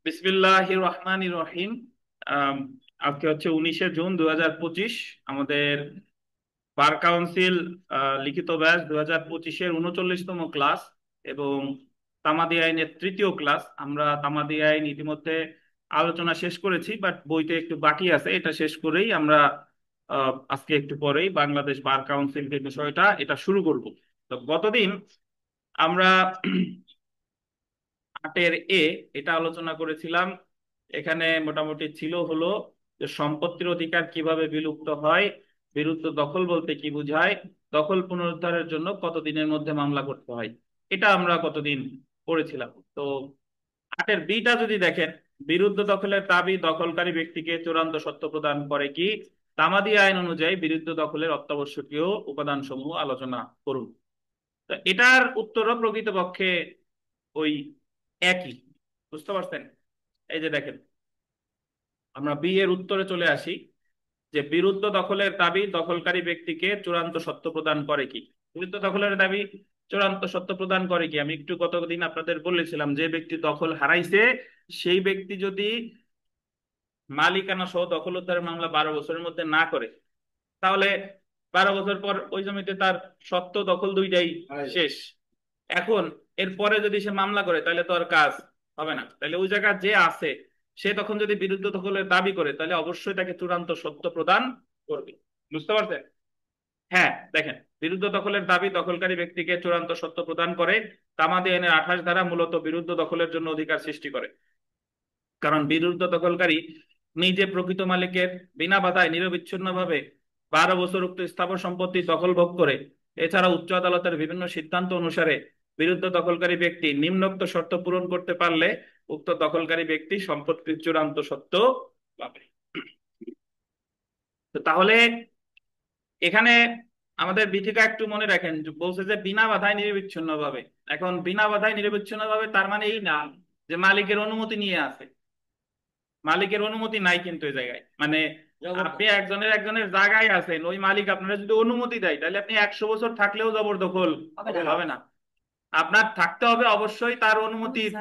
বিসমিল্লাহির রহমানির রহিম। আম, আজকে হচ্ছে 19শে জুন 2025। আমাদের বার কাউন্সিল লিখিত ব্যাচ 2025-এর 39তম ক্লাস এবং তামাদি আইনের তৃতীয় ক্লাস। আমরা তামাদি আইন ইতিমধ্যে আলোচনা শেষ করেছি, বাট বইতে একটু বাকি আছে, এটা শেষ করেই আমরা আজকে একটু পরেই বাংলাদেশ বার কাউন্সিল যে বিষয়টা এটা শুরু করব। তো গতদিন আমরা 8-এর এটা আলোচনা করেছিলাম। এখানে মোটামুটি ছিল হলো যে সম্পত্তির অধিকার কিভাবে বিলুপ্ত হয়, বিরুদ্ধ দখল বলতে কি বোঝায়, দখল পুনরুদ্ধারের জন্য কতদিনের মধ্যে মামলা করতে হয়, এটা আমরা কতদিন পড়েছিলাম। তো 8-এর যদি দেখেন, বিরুদ্ধ দখলের দাবি দখলকারী ব্যক্তিকে চূড়ান্ত সত্য প্রদান করে কি? তামাদি আইন অনুযায়ী বিরুদ্ধ দখলের অত্যাবশ্যকীয় উপাদান সমূহ আলোচনা করুন। তো এটার উত্তরও প্রকৃতপক্ষে ওই একই। বুঝতে পারছেন? এই যে দেখেন, আমরা এর উত্তরে চলে আসি যে বিরুদ্ধ দখলের দাবি দখলকারী ব্যক্তিকে চূড়ান্ত সত্য প্রদান করে কি? বিরুদ্ধ দখলের দাবি চূড়ান্ত সত্য প্রদান করে কি? আমি একটু গতদিন আপনাদের বলেছিলাম, যে ব্যক্তি দখল হারাইছে সেই ব্যক্তি যদি মালিকানা সহ দখল উদ্ধারের মামলা 12 বছরের মধ্যে না করে, তাহলে 12 বছর পর ওই জমিতে তার সত্ত্ব দখল দুইটাই শেষ। এখন এরপরে যদি সে মামলা করে তাহলে তো আর কাজ হবে না। তাহলে ওই জায়গা যে আছে সে তখন যদি বিরুদ্ধ দখলের দাবি করে তাহলে অবশ্যই তাকে চূড়ান্ত সত্য প্রদান করবে। বুঝতে পারছেন? হ্যাঁ, দেখেন, বিরুদ্ধ দখলের দাবি দখলকারী ব্যক্তিকে চূড়ান্ত সত্য প্রদান করে। তামাদি আইনের 28 ধারা মূলত বিরুদ্ধ দখলের জন্য অধিকার সৃষ্টি করে, কারণ বিরুদ্ধ দখলকারী নিজে প্রকৃত মালিকের বিনা বাধায় নিরবিচ্ছিন্নভাবে 12 বছর উক্ত স্থাবর সম্পত্তি দখল ভোগ করে। এছাড়া উচ্চ আদালতের বিভিন্ন সিদ্ধান্ত অনুসারে বিরুদ্ধ দখলকারী ব্যক্তি নিম্নোক্ত শর্ত পূরণ করতে পারলে উক্ত দখলকারী ব্যক্তি সম্পত্তির চূড়ান্ত সত্য পাবে। তো তাহলে এখানে আমাদের বিথিকা একটু মনে রাখেন, যে বলছে যে বিনা বাধায় নিরবিচ্ছিন্ন ভাবে। এখন বিনা বাধায় নিরবিচ্ছিন্ন ভাবে তার মানে এই না যে মালিকের অনুমতি নিয়ে আছে। মালিকের অনুমতি নাই কিন্তু এই জায়গায়, মানে আপনি একজনের একজনের জায়গায় আছেন, ওই মালিক আপনারা যদি অনুমতি দেয় তাহলে আপনি 100 বছর থাকলেও জবরদখল হবে না। আপনার থাকতে হবে অবশ্যই তার অনুমতির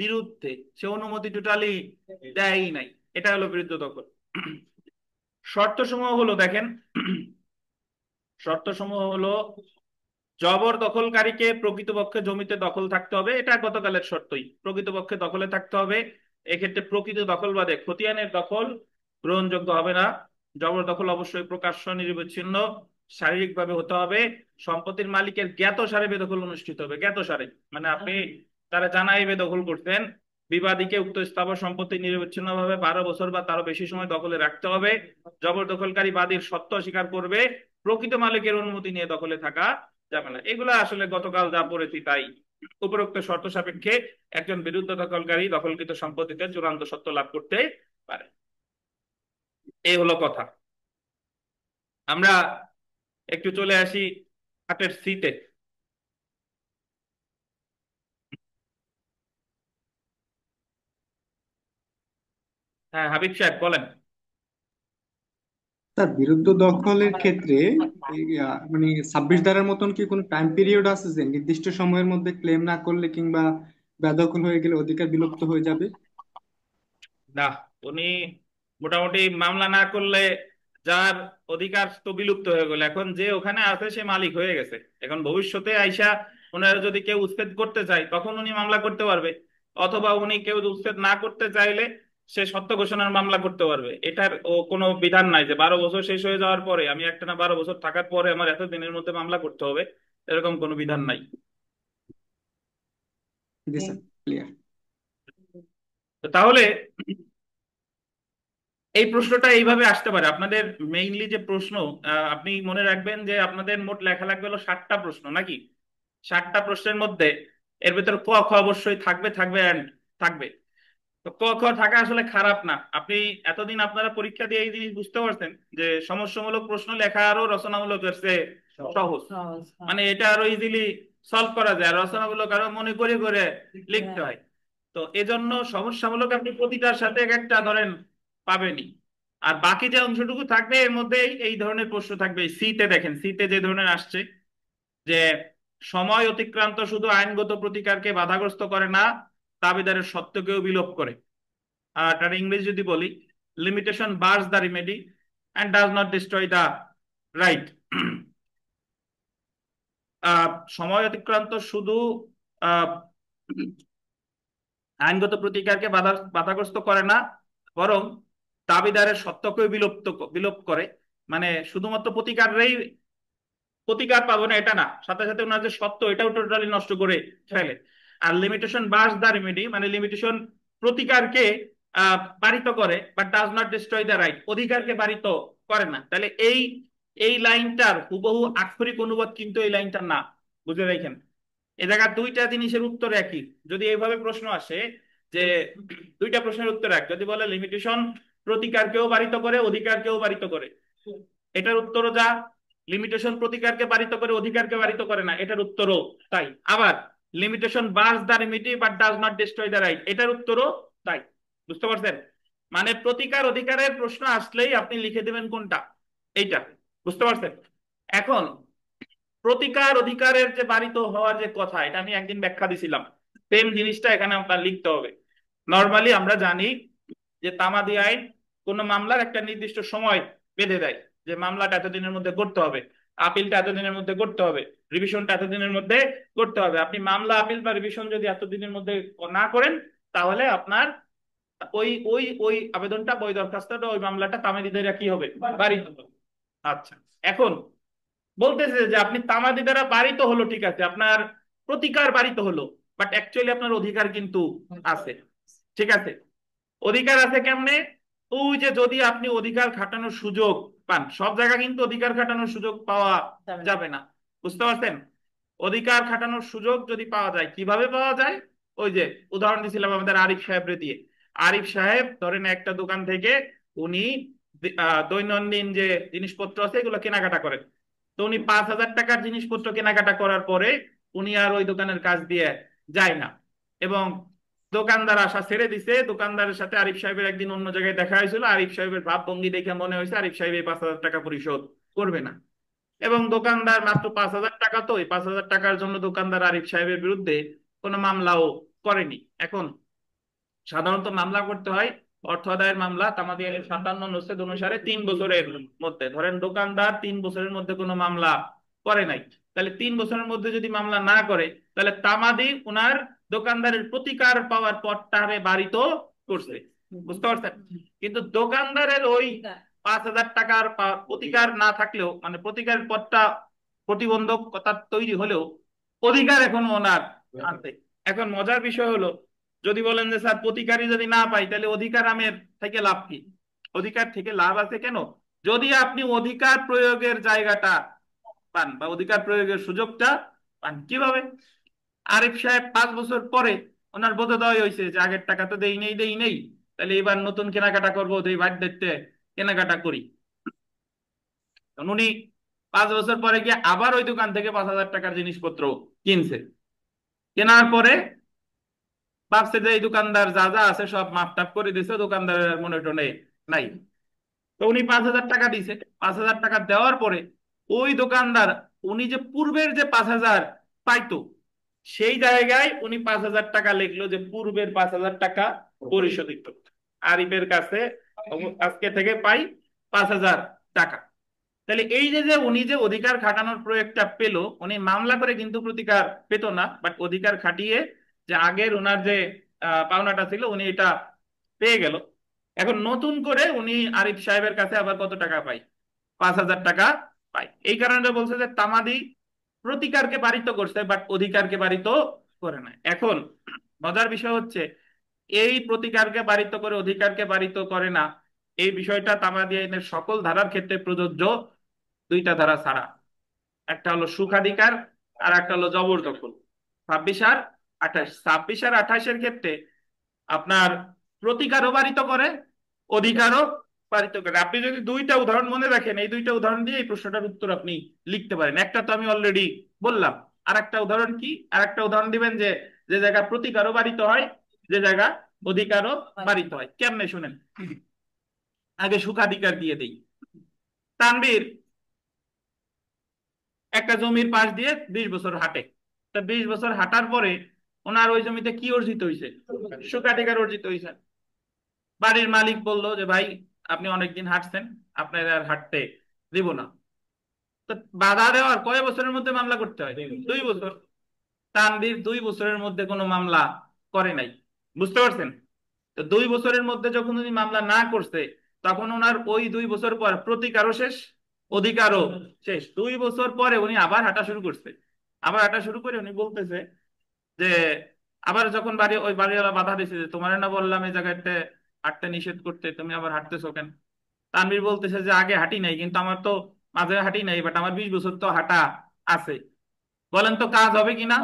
বিরুদ্ধে, সে অনুমতি টোটালি দেয়ই নাই। এটা হলো বিরুদ্ধ দখল। শর্ত সমূহ হলো, দেখেন, শর্ত সমূহ হলো জবরদখলকারীকে প্রকৃতপক্ষে জমিতে দখল থাকতে হবে, এটা গতকালের শর্তই, প্রকৃতপক্ষে দখলে থাকতে হবে। এক্ষেত্রে প্রকৃত দখল বাদে খতিয়ানের দখল গ্রহণযোগ্য হবে না। জবরদখল অবশ্যই প্রকাশ্য নিরবিচ্ছিন্ন শারীরিকভাবে হতে হবে। সম্পত্তির মালিকের জ্ঞাত সারে বেদখল অনুষ্ঠিত হবে। জ্ঞাত সারে মানে আপনি তারা জানাই বেদখল করতেন, বিবাদীকে উক্ত স্থাবর সম্পত্তি নিরবিচ্ছিন্নভাবে 12 বছর বা তারও বেশি সময় দখলে রাখতে হবে। জবরদখলকারী বাদীর সত্য স্বীকার করবে। প্রকৃত মালিকের অনুমতি নিয়ে দখলে থাকা যাবে না। এগুলো আসলে গতকাল যা পড়েছি তাই। উপরোক্ত শর্ত সাপেক্ষে একজন বিরুদ্ধ দখলকারী দখলকৃত সম্পত্তিতে চূড়ান্ত সত্য লাভ করতে পারে। এই হলো কথা। আমরা একটু চলে আসি 8-এর হ্যাঁ, হাবিব সাহেব বলেন। তার বিরুদ্ধ দখলের ক্ষেত্রে এই, মানে 26 ধারার মতন কি কোনো টাইম পিরিয়ড আছে যে নির্দিষ্ট সময়ের মধ্যে ক্লেম না করলে কিংবা বেদখল হয়ে গেলে অধিকার বিলুপ্ত হয়ে যাবে? না, উনি মোটামুটি মামলা না করলে যার অধিকার তো বিলুপ্ত হয়ে গেল, এখন যে ওখানে আছে সে মালিক হয়ে গেছে। এখন ভবিষ্যতে আইসা ওনার যদি কেউ উচ্ছেদ করতে চায় তখন উনি মামলা করতে পারবে, অথবা উনি কেউ উচ্ছেদ না করতে চাইলে সে সত্য ঘোষণার মামলা করতে পারবে। এটার ও কোনো বিধান নাই যে 12 বছর শেষ হয়ে যাওয়ার পরে, আমি একটা না 12 বছর থাকার পরে আমার এত দিনের মধ্যে মামলা করতে হবে, এরকম কোনো বিধান নাই। জি স্যার, ক্লিয়ার। তো তাহলে এই প্রশ্নটা এইভাবে আসতে পারে আপনাদের। মেইনলি যে প্রশ্ন, আপনি মনে রাখবেন যে আপনাদের মোট লেখা লাগবে হলো 60টা প্রশ্ন, নাকি? 60টা প্রশ্নের মধ্যে এর ভিতর ক খ অবশ্যই থাকবে, থাকবে অ্যান্ড থাকবে। তো ক খ থাকা আসলে খারাপ না। আপনি এতদিন আপনারা পরীক্ষা দিয়ে এই জিনিস বুঝতে পারছেন যে সমস্যামূলক প্রশ্ন লেখা আরো রচনামূলক এর চেয়ে সহজ। মানে এটা আরো ইজিলি সলভ করা যায়, রচনামূলক আরো মনে করে করে লিখতে হয়। তো এজন্য সমস্যামূলক আপনি প্রতিটার সাথে এক একটা ধরেন পাবেনই। আর বাকি যে অংশটুকু থাকবে এর মধ্যে এই ধরনের প্রশ্ন থাকবে। সিতে দেখেন, সিতে যে ধরনের আসছে যে সময় অতিক্রান্ত শুধু আইনগত প্রতিকারকে বাধাগ্রস্ত করে না, দাবিদারের সত্যকেও বিলোপ করে। আর তার ইংরেজি যদি বলি, limitation bars the remedy and does not destroy the right. সময় অতিক্রান্ত শুধু আহ, আইনগত প্রতিকারকে বাধাগ্রস্ত করে না, বরং দাবিদারের সত্যকেও বিলোপ করে। মানে শুধুমাত্র প্রতিকার পাবো না এটা না, সাথে সাথে ওনার যে সত্য এটাও টোটালি নষ্ট করে ফেলে। আর লিমিটেশন বার্স দ্য রেমেডি, মানে লিমিটেশন প্রতিকারকে বারিত করে, but does not destroy the right, অধিকারকে বারিত করে না। তাহলে এই লাইনটার হুবহু আক্ষরিক অনুবাদ কিন্তু এই লাইনটার না, বুঝে রাখেন। এ জায়গায় দুইটা জিনিসের উত্তর একই। যদি এইভাবে প্রশ্ন আসে যে দুইটা প্রশ্নের উত্তর এক, যদি বলে লিমিটেশন প্রতিকারকেও বারিত করে অধিকারকেও বারিত করে, এটার উত্তরও যা। লিমিটেশন প্রতিকারকে বারিত করে অধিকারকে বারিত করে না, এটার উত্তরও তাই। আবার limitation bars the remedy but does not destroy the right, এটার উত্তরও তাই। বুঝতে পারছেন? মানে প্রতিকার অধিকারের প্রশ্ন আসলেই আপনি লিখে দেবেন কোনটা, এইটা। বুঝতে পারছেন? এখন প্রতিকার অধিকারের যে বারিত হওয়ার যে কথা, এটা আমি একদিন ব্যাখ্যা দিছিলাম। সেম জিনিসটা এখানে আপনার লিখতে হবে। নর্মালি আমরা জানি যে তামাদি আইন কোন মামলার একটা নির্দিষ্ট সময় বেঁধে দেয়, যে মামলাটা এতদিনের মধ্যে করতে হবে, আপিলটা এতদিনের মধ্যে করতে হবে, রিভিশনটা এতদিনের মধ্যে করতে হবে। আপনি মামলা, আপিল বা রিভিশন যদি এতদিনের মধ্যে না করেন, তাহলে আপনার ওই ওই ওই আবেদনটা, ওই দরখাস্তটা, ওই মামলাটা তামাদিদের কি হবে, বারিত হবে। আচ্ছা, এখন বলতেছে যে আপনি তামাদি দ্বারা বারিত হলো, ঠিক আছে, আপনার প্রতিকার বারিত হলো, বাট অ্যাকচুয়ালি আপনার অধিকার কিন্তু আছে। ঠিক আছে, অধিকার আছে কেমনে? ওই যে যদি আপনি অধিকার খাটানোর সুযোগ পান, সব জায়গায় কিন্তু অধিকার খাটানোর সুযোগ পাওয়া যাবে না। বুঝতে পারছেন? অধিকার খাটানোর সুযোগ যদি পাওয়া যায়, কিভাবে পাওয়া যায়? ওই যে উদাহরণ দিয়েছিলাম আমাদের আরিফ সাহেবরে দিয়ে। আরিফ সাহেব ধরেন একটা দোকান থেকে উনি দৈনন্দিন যে জিনিসপত্র আছে এগুলো কেনাকাটা করেন। তো উনি 5,000 টাকার জিনিসপত্র কেনাকাটা করার পরে উনি আর ওই দোকানের কাজ দিয়ে যায় না, এবং দোকানদার আসা ছেড়ে দিছে। দোকানদারের সাথে আরিফ সাহেবের একদিন অন্য জায়গায় দেখা হয়েছিল। আরিফ সাহেবের ভাবভঙ্গি দেখে মনে হয়েছে আরিফ সাহেব এই 5,000 টাকা পরিশোধ করবে না, এবং দোকানদার মাত্র 5,000 টাকা, তো এই 5,000 টাকার জন্য দোকানদার আরিফ সাহেবের বিরুদ্ধে কোনো মামলাও করেনি। এখন সাধারণত মামলা করতে হয়, অর্থ আদায়ের মামলা তামাদি আইনের 57 অনুসারে 3 বছরের মধ্যে। ধরেন দোকানদার 3 বছরের মধ্যে কোনো মামলা করে নাই, তাহলে 3 বছরের মধ্যে যদি মামলা না করে, তাহলে তামাদি উনার দোকানদারের প্রতিকার পাওয়ার পরটারে বারিত করছে। বুঝতে পারছেন? কিন্তু দোকানদারের ওই 5,000 টাকার প্রতিকার না থাকলেও, মানে প্রতিকারের পরটা প্রতিবন্ধকতা তৈরি হলেও অধিকার এখনো ওনার আছে। এখন মজার বিষয় হলো, যদি বলেন যে স্যার প্রতিকারই যদি না পাই, তাহলে অধিকার আমের থেকে লাভ কি? অধিকার থেকে লাভ আছে কেন? যদি আপনি অধিকার প্রয়োগের জায়গাটা পান বা অধিকার প্রয়োগের সুযোগটা পান, কিভাবে? আরিফ সাহেব 5 বছর পরে ওনার বোধোদয় হয়েছে যে আগের টাকা তো দেই নেই, তাহলে এবার নতুন কেনাকাটা করবো, দুই ভাই দেখতে কেনাকাটা করি। উনি 5 বছর পরে গিয়ে আবার ওই দোকান থেকে 5,000 টাকার জিনিসপত্র কিনছে। কেনার পরে ভাবছে যে এই দোকানদার যা যা আছে সব মাপ টাপ করে দিছে, দোকানদারের মনে টনে নাই। তো উনি 5,000 টাকা দিছে। 5,000 টাকা দেওয়ার পরে ওই দোকানদার, উনি যে পূর্বের যে 5,000 পাইতো, সেই জায়গায় উনি 5,000 টাকা লিখলো যে পূর্বের 5,000 টাকা পরিশোধিত আরিফের কাছে আজকে থেকে পাই 5,000 টাকা। তাহলে এই যে যে উনি যে অধিকার খাটানোর প্রয়োগটা পেল, উনি মামলা করে কিন্তু প্রতিকার পেত না, বাট অধিকার খাটিয়ে যে আগের ওনার যে পাওনাটা ছিল উনি এটা পেয়ে গেল। এখন নতুন করে উনি আরিফ সাহেবের কাছে আবার কত টাকা পাই? 5,000 টাকা পাই। এই কারণে বলছে যে তামাদি প্রতিকারকে বারিত করছে, বাট অধিকারকে বারিত করে না। এখন মজার বিষয় হচ্ছে, এই প্রতিকারকে বারিত করে অধিকারকে বারিত করে না, এই বিষয়টা তামাদি আইনের সকল ধারার ক্ষেত্রে প্রযোজ্য, দুইটা ধারা ছাড়া। একটা হলো সুখাধিকার, আর একটা হলো জবরদখল। 26 আর 28, 26 আর 28-এর ক্ষেত্রে আপনার প্রতিকারও বারিত করে, অধিকারও বারিত করে। আপনি যদি দুইটা উদাহরণ মনে রাখেন, এই দুইটা উদাহরণ দিয়ে এই প্রশ্নটার উত্তর আপনি লিখতে পারেন। একটা তো আমি অলরেডি বললাম, আর একটা উদাহরণ কি? আর একটা উদাহরণ দিবেন যে যে জায়গা প্রতিকারও বারিত হয়, যে জায়গা অধিকারও বারিত হয়। কেমনে শুনেন, আগে সুখাধিকার দিয়ে দেই। তানবীর একটা জমির পাশ দিয়ে 20 বছর হাঁটে। তা 20 বছর হাঁটার পরে ওনার ওই জমিতে কি অর্জিত হয়েছে? সুখাধিকার অর্জিত হয়েছে। বাড়ির মালিক বলল যে ভাই আপনি অনেকদিন হাঁটছেন, আপনার আর হাঁটতে দিব না। তো বাধা দেওয়ার কয় বছরের মধ্যে মামলা করতে হয়? 2 বছর। তানভীর 2 বছরের মধ্যে কোনো মামলা করে নাই। বুঝতে পারছেন? তো 2 বছরের মধ্যে যখন উনি মামলা না করছে, তখন ওনার ওই 2 বছর পর প্রতিকারও শেষ, অধিকারও শেষ। 2 বছর পরে উনি আবার হাঁটা শুরু করছে। আবার হাঁটা শুরু করে উনি বলতেছে যে, আবার যখন ওই বাড়িওয়ালা বাধা দিছে যে তোমার না বললাম এই জায়গাতে হাঁটতে নিষেধ করতে, তুমি আবার হাঁটতেছো কেন? তানভীর বলতেছে যে আগে হাঁটি নাই, কিন্তু আমার তো মাঝে হাঁটি নাই, বাট আমার 20 বছর তো হাঁটা আছে। বলেন তো কাজ হবে কিনা?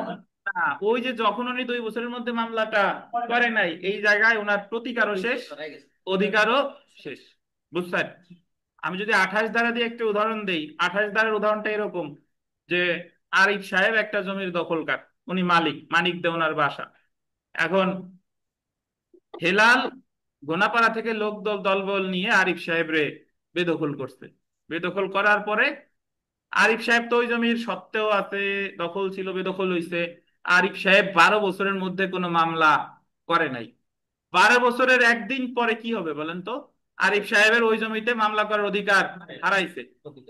না। ওই যে যখন উনি 2 বছরের মধ্যে মামলাটা করে নাই, এই জায়গায় ওনার প্রতিকারও শেষ, অধিকারও শেষ। বুঝছেন? আমি যদি 28 ধারা দিয়ে একটা উদাহরণ দেই, 28 ধারার উদাহরণটা এরকম যে আরিফ সাহেব একটা জমির দখলকার, উনি মালিক, মানিক দে ওনার বাসা। এখন হেলাল গোনাপাড়া থেকে লোক দলবল নিয়ে আরিফ সাহেব রে বেদখল করছে। বেদখল করার পরে আরিফ সাহেব তো ওই জমির সত্ত্বেও আছে, দখল ছিল, বেদখল হইছে। আরিফ সাহেব 12 বছরের মধ্যে কোনো মামলা করে নাই। 12 বছরের একদিন পরে কি হবে বলেন তো? আরিফ সাহেবের ওই জমিতে মামলা করার অধিকার হারাইছে।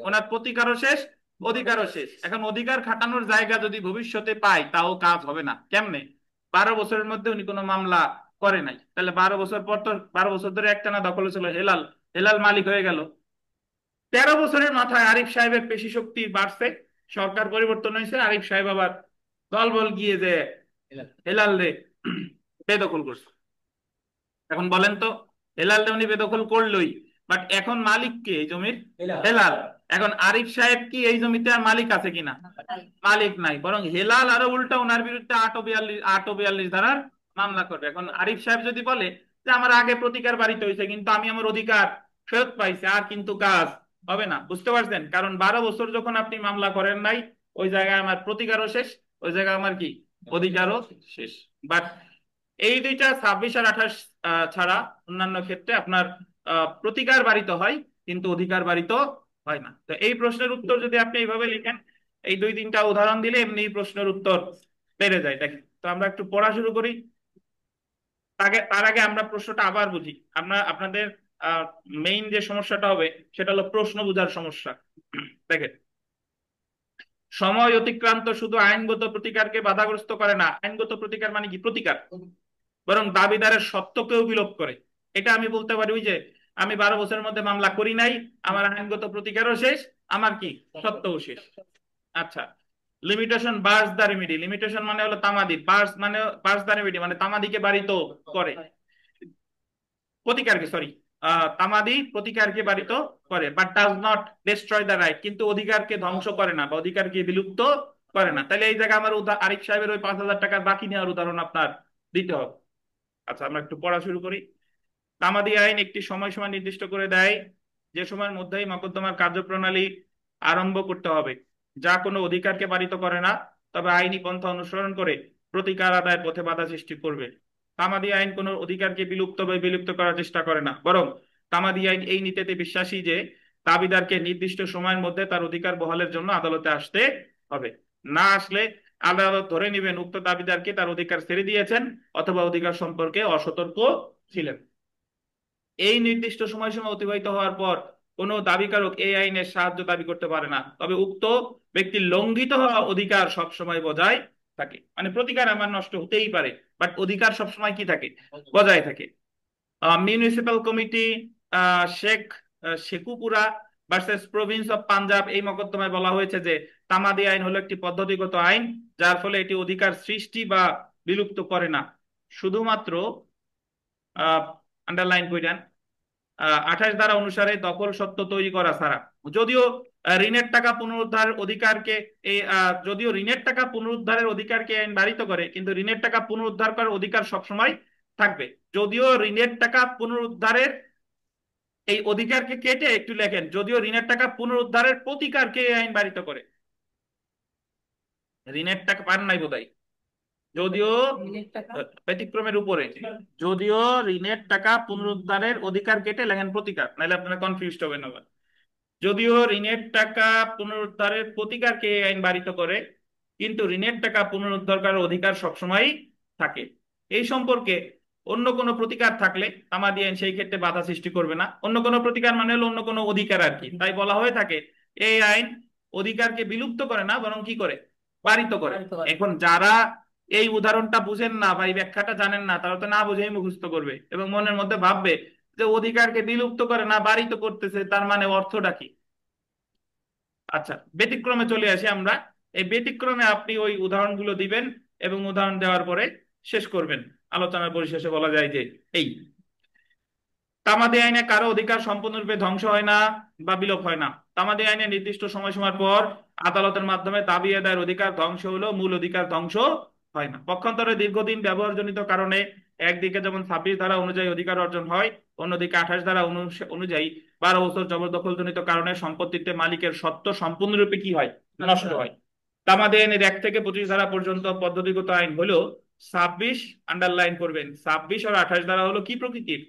ওনার প্রতিকারও শেষ, অধিকারও শেষ। এখন অধিকার খাটানোর জায়গা যদি ভবিষ্যতে পায়, তাও কাজ হবে না। কেমনে? 12 বছরের মধ্যে উনি কোনো মামলা করে নাই, তাহলে 12 বছর পর তো 12 বছর ধরে একটানা দখলে ছিল হেলাল, হেলাল মালিক হয়ে গেল। 13 বছরের মাথায় আরিফ সাহেবের পেশি শক্তি বাড়ছে, সরকার পরিবর্তন হয়েছে, আরিফ সাহেব আবার দলবল গিয়ে যে হেলাল রে বেদখল করছে। এখন বলেন তো, হেলাল রে উনি বেদখল করলোই, বাট এখন মালিক কে এই জমির? হেলাল। এখন আরিফ সাহেব কি এই জমিতে আর মালিক আছে কিনা? মালিক নাই, বরং হেলাল আরো উল্টা ওনার বিরুদ্ধে 842 ধারার মামলা করবে। এখন আরিফ সাহেব যদি বলে যে আমার আগে প্রতিকার বাড়িতে হয়েছে, কিন্তু আমি আমার অধিকার ফেরত পাইছি, আর কিন্তু কাজ হবে না। বুঝতে পারছেন? কারণ 12 বছর যখন আপনি মামলা করেন নাই, ওই জায়গায় আমার প্রতিকারও শেষ, ওই জায়গায় আমার কি অধিকারও শেষ। বাট এই দুইটা 26 আর 28 ছাড়া অন্যান্য ক্ষেত্রে আপনার প্রতিকার বাড়িতে হয়, কিন্তু অধিকার বাড়িতে হয় না। তো এই প্রশ্নের উত্তর যদি আপনি এইভাবে লিখেন, এই 2-3টা উদাহরণ দিলে এমনি প্রশ্নের উত্তর বেড়ে যায়। দেখেন তো, আমরা একটু পড়া শুরু করি। তার আগে আমরা প্রশ্নটা আবার বুঝি। আমরা আপনাদের মেইন যে সমস্যাটা হবে সেটা হলো প্রশ্ন বোঝার সমস্যা। দেখেন, সময় অতিক্রান্ত শুধু আইনগত প্রতিকারকে বাধাগ্রস্ত করে না। আইনগত প্রতিকার মানে কি? প্রতিকার, বরং দাবিদারের সত্যকেও বিলোপ করে। এটা আমি বলতে পারি ওই যে আমি 12 বছরের মধ্যে মামলা করি নাই, আমার আইনগত প্রতিকারও শেষ, আমার কি সত্যও শেষ। আচ্ছা, limitation bars the remedy. Limitation মানে হলো তামাদি, বার্স দ্য রেমিডি মানে তামাদিকে বাড়িত করে, প্রতিকারকে, সরি, তামাদি প্রতিকারকে বাড়িত করে, but does not destroy the right, কিন্তু অধিকারকে ধ্বংস করে না বা অধিকারকে বিলুপ্ত করে না। তাহলে এই জায়গায় আমার আরিফ সাহেবের ওই 5,000 টাকার বাকি নেওয়ার উদাহরণ আপনার দিতে হবে। আচ্ছা, আমরা একটু পড়া শুরু করি। তামাদি আইন একটি সময়সীমা নির্দিষ্ট করে দেয়, যে সময়ের মধ্যেই মকদ্দমার কার্যপ্রণালী আরম্ভ করতে হবে, যা কোনো অধিকারকে বারিত করে না, তবে আইনি পন্থা অনুসরণ করে প্রতিকার আদায়ের পথে বাধা সৃষ্টি করবে। তামাদি আইন কোনো অধিকারকে বিলুপ্ত বা বিলুপ্ত করার চেষ্টা করে না, বরং তামাদি আইন এই নীতিতে বিশ্বাসী যে দাবিদারকে নির্দিষ্ট সময়ের মধ্যে তার অধিকার বহালের জন্য আদালতে আসতে হবে। না আসলে আদালত ধরে নেবেন উক্ত দাবিদারকে তার অধিকার ছেড়ে দিয়েছেন অথবা অধিকার সম্পর্কে অসতর্ক ছিলেন। এই নির্দিষ্ট সময়সীমা অতিবাহিত হওয়ার পর কোনো দাবিকারক এই আইনের সাহায্য দাবি করতে পারে না, তবে উক্ত ব্যক্তির লঙ্ঘিত হওয়া অধিকার সবসময় বজায় থাকে। মানে প্রতিকার আমার নষ্ট হতেই পারে, বাট অধিকার সবসময় কি থাকে? বজায় থাকে। Municipal committee Sheikh Sheikhupura versus Province of Punjab, এই মকদ্দমায় বলা হয়েছে যে তামাদি আইন হলো একটি পদ্ধতিগত আইন, যার ফলে এটি অধিকার সৃষ্টি বা বিলুপ্ত করে না, শুধুমাত্র আন্ডারলাইন কইরেন 28 ধারা অনুসারে দখল সত্ত্ব তৈরি করা ছাড়া। যদিও ঋণের টাকা পুনরুদ্ধার অধিকারকে যদিও ঋণের টাকা পুনরুদ্ধারের অধিকারকে আইন বারিত করে, কিন্তু ঋণের টাকা পুনরুদ্ধার করার অধিকার সবসময় থাকবে। যদিও ঋণের টাকা পুনরুদ্ধারের এই অধিকারকে কেটে একটু লেখেন, যদিও ঋণের টাকা পুনরুদ্ধারের প্রতিকারকে আইন বারিত করে। ঋণের টাকা পান নাই বোধহয়, যদিও ব্যতিক্রমের উপরে, যদিও ঋণের টাকা পুনরুদ্ধারের অধিকার কেটে লেখেন প্রতিকার, নাহলে আপনারা কনফিউজ হবেন আবার। যদিও ঋণের টাকা পুনরুদ্ধারের প্রতিকারকে আইন বারিত করে, কিন্তু ঋণের টাকা পুনরুদ্ধার করার অধিকার সবসময় থাকে। এই সম্পর্কে অন্য কোনো প্রতিকার থাকলে তামাদি আইন সেই ক্ষেত্রে বাধা সৃষ্টি করবে না। অন্য কোনো প্রতিকার মানে হলো অন্য কোনো অধিকার আর কি। তাই বলা হয়ে থাকে এই আইন অধিকারকে বিলুপ্ত করে না, বরং কি করে, বাড়িত করে। এখন যারা এই উদাহরণটা বুঝেন না বা এই ব্যাখ্যাটা জানেন না, তারা তো না বুঝেই মুখস্থ করবে এবং মনের মধ্যে ভাববে যে অধিকারকে বিলুপ্ত করে না বাড়িত করতেছে, তার মানে অর্থটা কি। আচ্ছা, ব্যতিক্রমে চলে আসি আমরা। এই ব্যতিক্রমে আপনি ওই উদাহরণগুলো দিবেন এবং উদাহরণ দেওয়ার পরে শেষ করবেন। আলোচনার পরিশেষে বলা যায় যে এই তামাদি আইনে কারো অধিকার সম্পূর্ণরূপে ধ্বংস হয় না বা বিলোপ হয় না। তামাদি আইনে নির্দিষ্ট সময়সীমার পর আদালতের মাধ্যমে দাবি আদায়ের অধিকার ধ্বংস হলেও মূল অধিকার ধ্বংস হয় না। পক্ষান্তরে দীর্ঘদিন ব্যবহারজনিত কারণে একদিকে যেমন 26 ধারা অনুযায়ী অধিকার অর্জন হয়, অন্যদিকে 28 ধারা অনুযায়ী 12 বছর জবরদখলজনিত কারণে সম্পত্তিতে মালিকের সত্ত্ব সম্পূর্ণরূপে কি হয়, নষ্ট হয়। তামাদি আইনের 1 থেকে 25 ধারা পর্যন্ত পদ্ধতিগত আইন হলো 26, আন্ডারলাইন করবেন, 26 আর 28 ধারা হলো কি প্রকৃতির,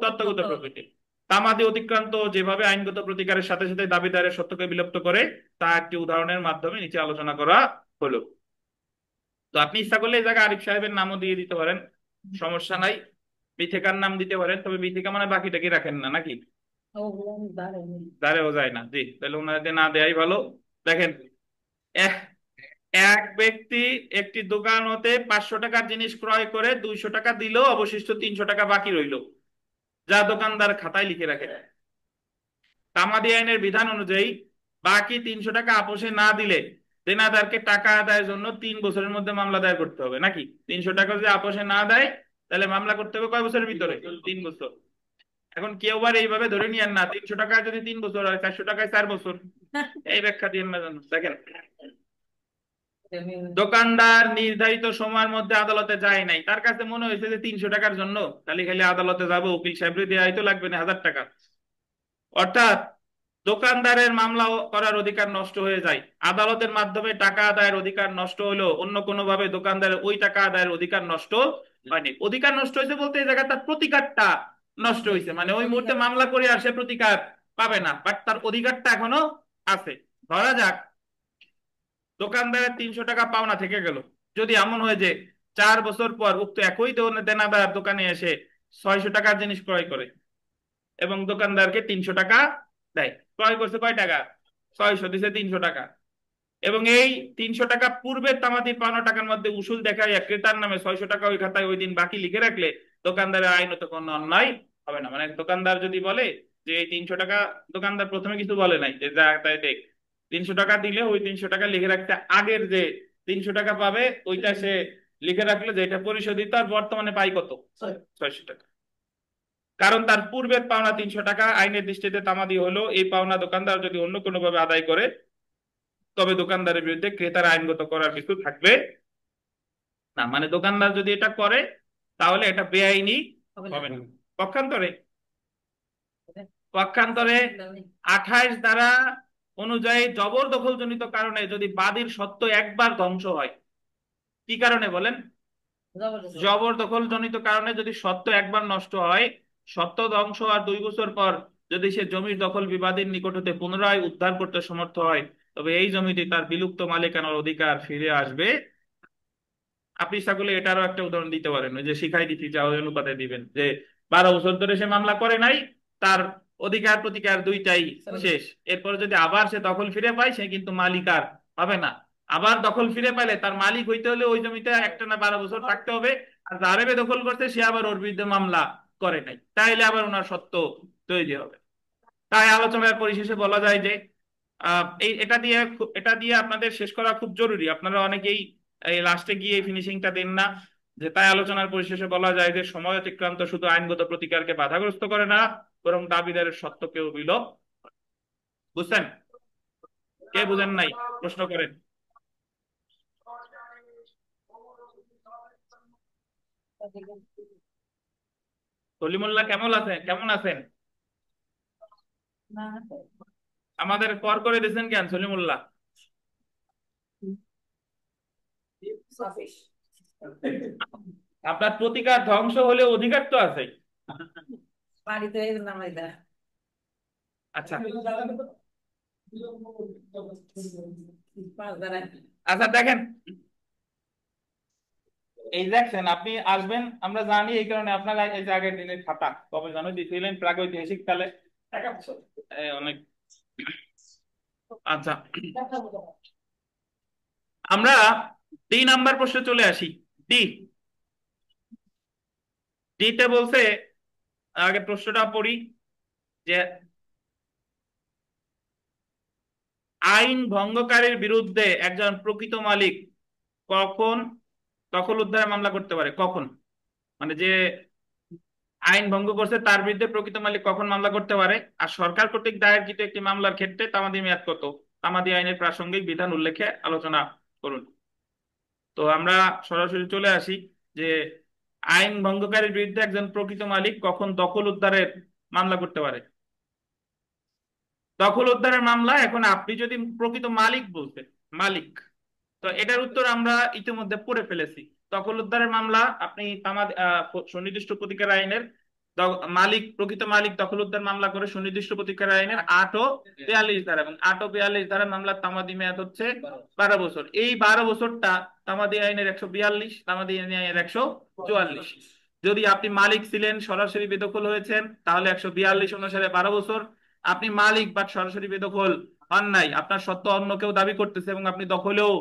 তত্ত্বগত প্রকৃতির। তামাদি অতিক্রান্ত যেভাবে আইনগত প্রতিকারের সাথে সাথে দাবিদারের সত্যকে বিলুপ্ত করে তা একটি উদাহরণের মাধ্যমে নিচে আলোচনা করা হলো। তো আপনি ইচ্ছা করলে এই জায়গায় আরিফ সাহেবের নামও দিয়ে দিতে পারেন, সমস্যা নাই। বিথিকার নাম দিতে পারেন, তবে বিথিকা মানে বাকিটা কি রাখেন না নাকি, দাঁড়েও যায় না, জি, তাহলে ওনাদের না দেয়াই ভালো। দেখেন, এক এক ব্যক্তি একটি দোকান হতে 500 টাকার জিনিস ক্রয় করে 200 টাকা দিল, অবশিষ্ট 300 টাকা বাকি রইল, যা দোকানদার খাতায় লিখে রাখে। তামাদি আইনের বিধান অনুযায়ী বাকি 300 টাকা আপোষে না দিলে দেনাদারকে টাকা আদায়ের জন্য 3 বছরের মধ্যে মামলা দায়ের করতে হবে নাকি। 300 টাকা যদি আপোষে না দেয় তাহলে মামলা করতে হবে কয় বছরের ভিতরে, 3 বছর। এখন কেউ আবার এইভাবে ধরে নিয়েন না 300 টাকা যদি 3 বছর হয়, 400 টাকায় 4 বছর, এই ব্যাখ্যা দিয়ে না জানো। দেখেন, দোকানদার নির্ধারিত সময়ের মধ্যে আদালতে যায় নাই, তার কাছে মনে হয়েছে যে 300 টাকার জন্য খালি খালি আদালতে যাবো, উকিল সাহেব দেওয়াই তো লাগবে না 1000 টাকা। অর্থাৎ দোকানদারের মামলা করার অধিকার নষ্ট হয়ে যায়। আদালতের মাধ্যমে টাকা আদায়ের অধিকার নষ্ট হলো, অন্য কোনো ভাবে দোকানদারের ওই টাকা আদায়ের অধিকার নষ্ট হয়নি। অধিকার নষ্ট হয়েছে বলতে এই জায়গায় তার প্রতিকারটা নষ্ট হয়েছে, মানে ওই মুহূর্তে মামলা করে আর সে প্রতিকার পাবে না, বাট তার অধিকারটা এখনো আছে। ধরা যাক দোকানদারের 300 টাকা পাওনা থেকে গেল। যদি এমন হয় যে 4 বছর পর উক্ত একই দেনাদার দোকানে এসে 600 টাকার জিনিস ক্রয় করে এবং দোকানদারকে 300 টাকা দেয়, ক্রয় করছে কয় টাকা, 600, দিছে 300 টাকা, এবং এই 300 টাকা পূর্বের তামাদির পাওনা টাকার মধ্যে উসুল দেখায় ক্রেতার নামে 600 টাকা ওই খাতায় ওই দিন বাকি লিখে রাখলে দোকানদারের আইনত কোনো অন্যায় হবে না। মানে দোকানদার যদি বলে যে এই 300 টাকা, দোকানদার প্রথমে কিছু বলে নাই যে যা তাই দেখ, 300 টাকা দিলে ওই 300 টাকা লিখে রাখতে আগের যে 300 টাকা পাবে ওইটা সে লিখে রাখলে যে এটা পরিশোধিত আর বর্তমানে পাই কত, 600 টাকা। কারণ তার পূর্বের পাওনা 300 টাকা আইনের দৃষ্টিতে তামাদি হলো এই পাওনা দোকানদার যদি অন্য কোনো ভাবে আদায় করে তবে দোকানদারের বিরুদ্ধে ক্রেতার আইনগত করার কিছু থাকবে না। মানে দোকানদার যদি এটা করে তাহলে এটা বেআইনি হবে না। পক্ষান্তরে পক্ষান্তরে 28 ধারা অনুযায়ী জবরদখলজনিত কারণে যদি বাদীর সত্ত্ব একবার ধ্বংস হয়, কি কারণে বলেন, জবরদখলজনিত কারণে যদি সত্ত্ব একবার নষ্ট হয়, সত্ত্ব ধ্বংস আর 2 বছর পর যদি সে জমির দখল বিবাদীর নিকট হতে পুনরায় উদ্ধার করতে সমর্থ হয়, তবে এই জমিটি তার বিলুপ্ত মালিকানার অধিকার ফিরে আসবে। আপনি সকলে এটারও একটা উদাহরণ দিতে পারেন, ওই যে শিখাই দিচ্ছি যা ওই অনুপাতে দিবেন, যে 12 বছর ধরে সে মামলা করে নাই, তার অধিকার প্রতিকার দুইটাই শেষ। এরপরে যদি আবার সে দখল ফিরে পায় সে কিন্তু মালিক আর হবে না। আবার দখল ফিরে পেলে তার মালিক হইতে হলে ওই জমিতে একটা না 12 বছর থাকতে হবে, আর যারে দখল করতে সে আবার ওর বিরুদ্ধে মামলা করে নাই, তাইলে আবার ওনার সত্ত্ব তৈরি হবে। তাই আলোচনার পরিশেষে বলা যায় যে এই এটা দিয়ে আপনাদের শেষ করা খুব জরুরি। আপনারা অনেকেই এই লাস্টে গিয়ে ফিনিশিংটা দেন না। যে তাই আলোচনার পরিশেষে বলা যায় যে সময় অতিক্রান্ত শুধু আইনগত প্রতিকারকে বাধাগ্রস্ত করে না, বরং দাবিদারের সত্যকেও বিলোপ। বুঝছেন? কে বুঝেন নাই প্রশ্ন করেন। সলিমুল্লাহ কেমন আছেন? আমাদের কর করে দিয়েছেন কেন সলিমুল্লাহ? আপনার প্রতিকার ধ্বংস হলে অধিকার তো আছে। আচ্ছা আচ্ছা, দেখেন এই দেখছেন, আপনি আসবেন আমরা জানি, এই কারণে আপনার এই যে আগের দিনের খাতা কবে জানো দিয়েছিলেন, প্রাগৈতিহাসিক কালে। অনেক। আচ্ছা, আমরা 3 নাম্বার প্রশ্নে চলে আসি। ডি। ডিতে বলছে, আগে প্রশ্নটা পড়ি, যে আইন ভঙ্গকারীর বিরুদ্ধে একজন প্রকৃত মালিক কখন দখল উদ্ধারের মামলা করতে পারে? কখন, মানে যে আইন ভঙ্গ করছে তার বিরুদ্ধে প্রকৃত মালিক কখন মামলা করতে পারে? আর সরকার কর্তৃক দায়েরকৃত একটি মামলার ক্ষেত্রে তামাদি মেয়াদ কত? তামাদি আইনের প্রাসঙ্গিক বিধান উল্লেখে আলোচনা করুন। তো আমরা সরাসরি চলে আসি, যে আইন ভঙ্গকারীর বিরুদ্ধে একজন প্রকৃত মালিক কখন দখল উদ্ধারের মামলা করতে পারে। দখল উদ্ধারের মামলা, এখন আপনি যদি প্রকৃত মালিক বলতে, মালিক, তো এটার উত্তর আমরা ইতিমধ্যে পড়ে ফেলেছি। দখল উদ্ধারের মামলা আপনি সুনির্দিষ্ট প্রতিকার আইনের মালিক, প্রকৃত মালিক দখল উদ্ধার মামলা করে সুনির্দিষ্ট প্রতিকার আইনের 8 ও 42 ধারা, এবং 8 ও 42 ধারা মামলার তামাদি মেয়াদ হচ্ছে 12 বছর। এই 12 বছরটা তামাদি আইনের 142, তামাদি আইনের 144। যদি আপনি মালিক ছিলেন, সরাসরি বেদখল হয়েছেন, তাহলে 142 অনুসারে 12 বছর। আপনি মালিক বা সরাসরি বেদখল হন নাই, আপনার সত্ত্ব অন্য কেউ দাবি করতেছে এবং আপনি দখলেও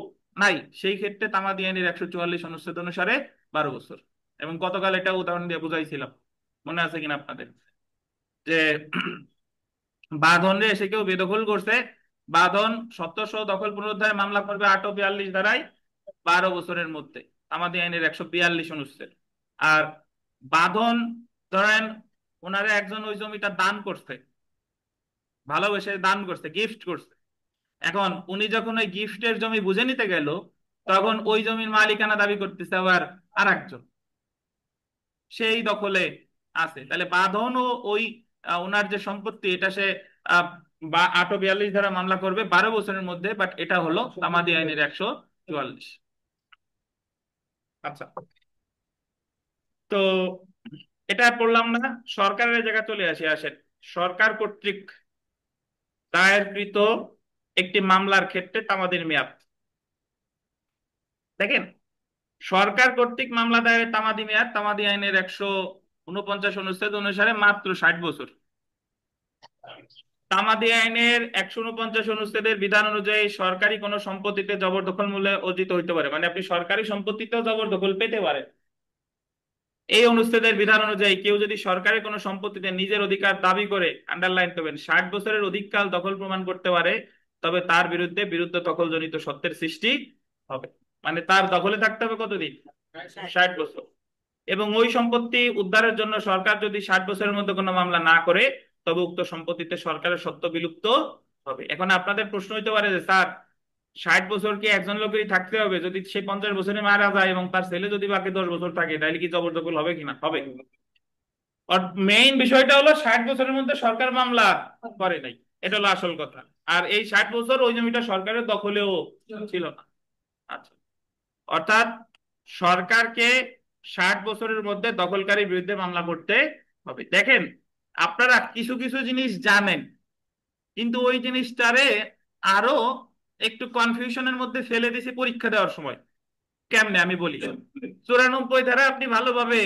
নাই, সেই ক্ষেত্রে তামাদি আইনের 144 অনুচ্ছেদ অনুসারে 12 বছর। এবং গতকাল এটা উদাহরণ দিয়ে বুঝাইছিলাম, মনে আছে কিনা আপনাদের, যে বাঁধন রে এসে কেউ বেদখল করছে, বাঁধন সত্ত্ব সহ দখল পুনরুদ্ধারে মামলা করবে 8 ও 42 ধারায় 12 বছরের মধ্যে, তামাদি আইনের 142 অনুচ্ছেদ। আর বাঁধন, ধরেন ওনারা একজন ওই জমিটা দান করছে, ভালোবেসে দান করছে, গিফট করছে, এখন উনি যখন ওই গিফটের জমি বুঝে নিতে গেল, তখন ওই জমির মালিকানা দাবি করতেছে আবার আর একজন, সেই দখলে আছে, তাহলে বাঁধন ও ওই ওনার যে সম্পত্তি, এটা সে আহ, বা 8 ও 42 ধারা মামলা করবে 12 বছরের মধ্যে, বাট এটা হলো তামাদি আইনের 144। আচ্ছা, তো এটা পড়লাম না। সরকারের জায়গা চলে আসি, আসেন। সরকার কর্তৃক দায়েরকৃত একটি মামলার ক্ষেত্রে তামাদির মেয়াদ দেখেন। সরকার কর্তৃক মামলা দায়েরের তামাদি মেয়াদ তামাদি আইনের 149 অনুচ্ছেদ অনুসারে মাত্র 60 বছর। তামাদি আইনের 149 অনুচ্ছেদের বিধান অনুযায়ী সরকারি কোনো সম্পত্তিতে জবরদখল মূল্যে অর্জিত হইতে পারে, মানে আপনি সরকারি সম্পত্তিতেও জবরদখল পেতে পারেন। এই অনুচ্ছেদের বিধান অনুযায়ী কেউ যদি সরকারি কোনো সম্পত্তিতে নিজের অধিকার দাবি করে, আন্ডারলাইন করবেন, 60 বছরের অধিককাল দখল প্রমাণ করতে পারে, তবে তার বিরুদ্ধে বিরুদ্ধ দখলজনিত সত্যের সৃষ্টি হবে। মানে তার দখলে থাকতে হবে কতদিন? 60 বছর। এবং ওই সম্পত্তি উদ্ধারের জন্য সরকার যদি 60 বছরের মধ্যে কোনো মামলা না করে, তবে উক্ত সম্পত্তিতে সরকারের সত্ত্ব বিলুপ্ত হবে। এখন আপনাদের প্রশ্ন হইতে পারে যে স্যার, 60 বছর কি একজন লোকেরই থাকতে হবে? যদি সে 50 বছরে মারা যায় এবং তার ছেলে যদি বাকি 10 বছর থাকে, তাহলে কি জবরদখল হবে কিনা? হবে। আর মেইন বিষয়টা হলো 60 বছরের মধ্যে সরকার মামলা করে নাই, এটা হলো আসল কথা। আর এই 60 বছর ওই জমিটা সরকারের দখলেও ছিল না। আচ্ছা, অর্থাৎ সরকারকে 60 বছরের মধ্যে দখলকারীর বিরুদ্ধে মামলা করতে হবে। দেখেন, আপনারা কিছু কিছু জিনিস জানেন, কিন্তু ওই জিনিসটারে আরো একটু কনফিউশনের মধ্যে ফেলে দিছে পরীক্ষা দেওয়ার সময়। কেমনে আমি বলি, 94 ধারা আপনি ভালোভাবে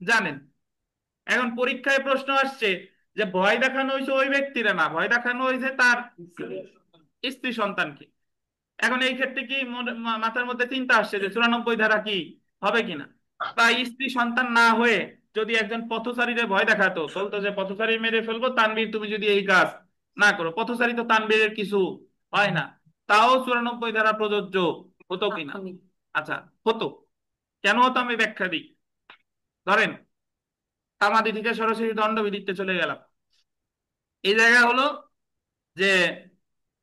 জানেন, এখন পরীক্ষায় প্রশ্ন আসছে যে ভয় দেখানো হয়েছে ওই ব্যক্তিরা না, ভয় দেখানো হয়েছে তার স্ত্রী সন্তানকে। এখন এই ক্ষেত্রে কি মাথার মধ্যে চিন্তা আসছে যে 94 ধারা কি হবে কিনা? বা স্ত্রী সন্তান না হয়ে যদি একজন পথচারীরে ভয় দেখাতো, বলতো যে পথচারী মেরে ফেলবো, তানবীর তুমি যদি এই কাজ না করো, পথচারী তো তানবীরের কিছু হয় না, তাও 94 ধারা প্রযোজ্য হতো কিনা? আচ্ছা, হতো। কেন হতো আমি ব্যাখ্যা দিই। ধরেন তামাদি থেকে সরাসরি দণ্ডবিধিতে চলে গেলাম। এই জায়গা হলো যে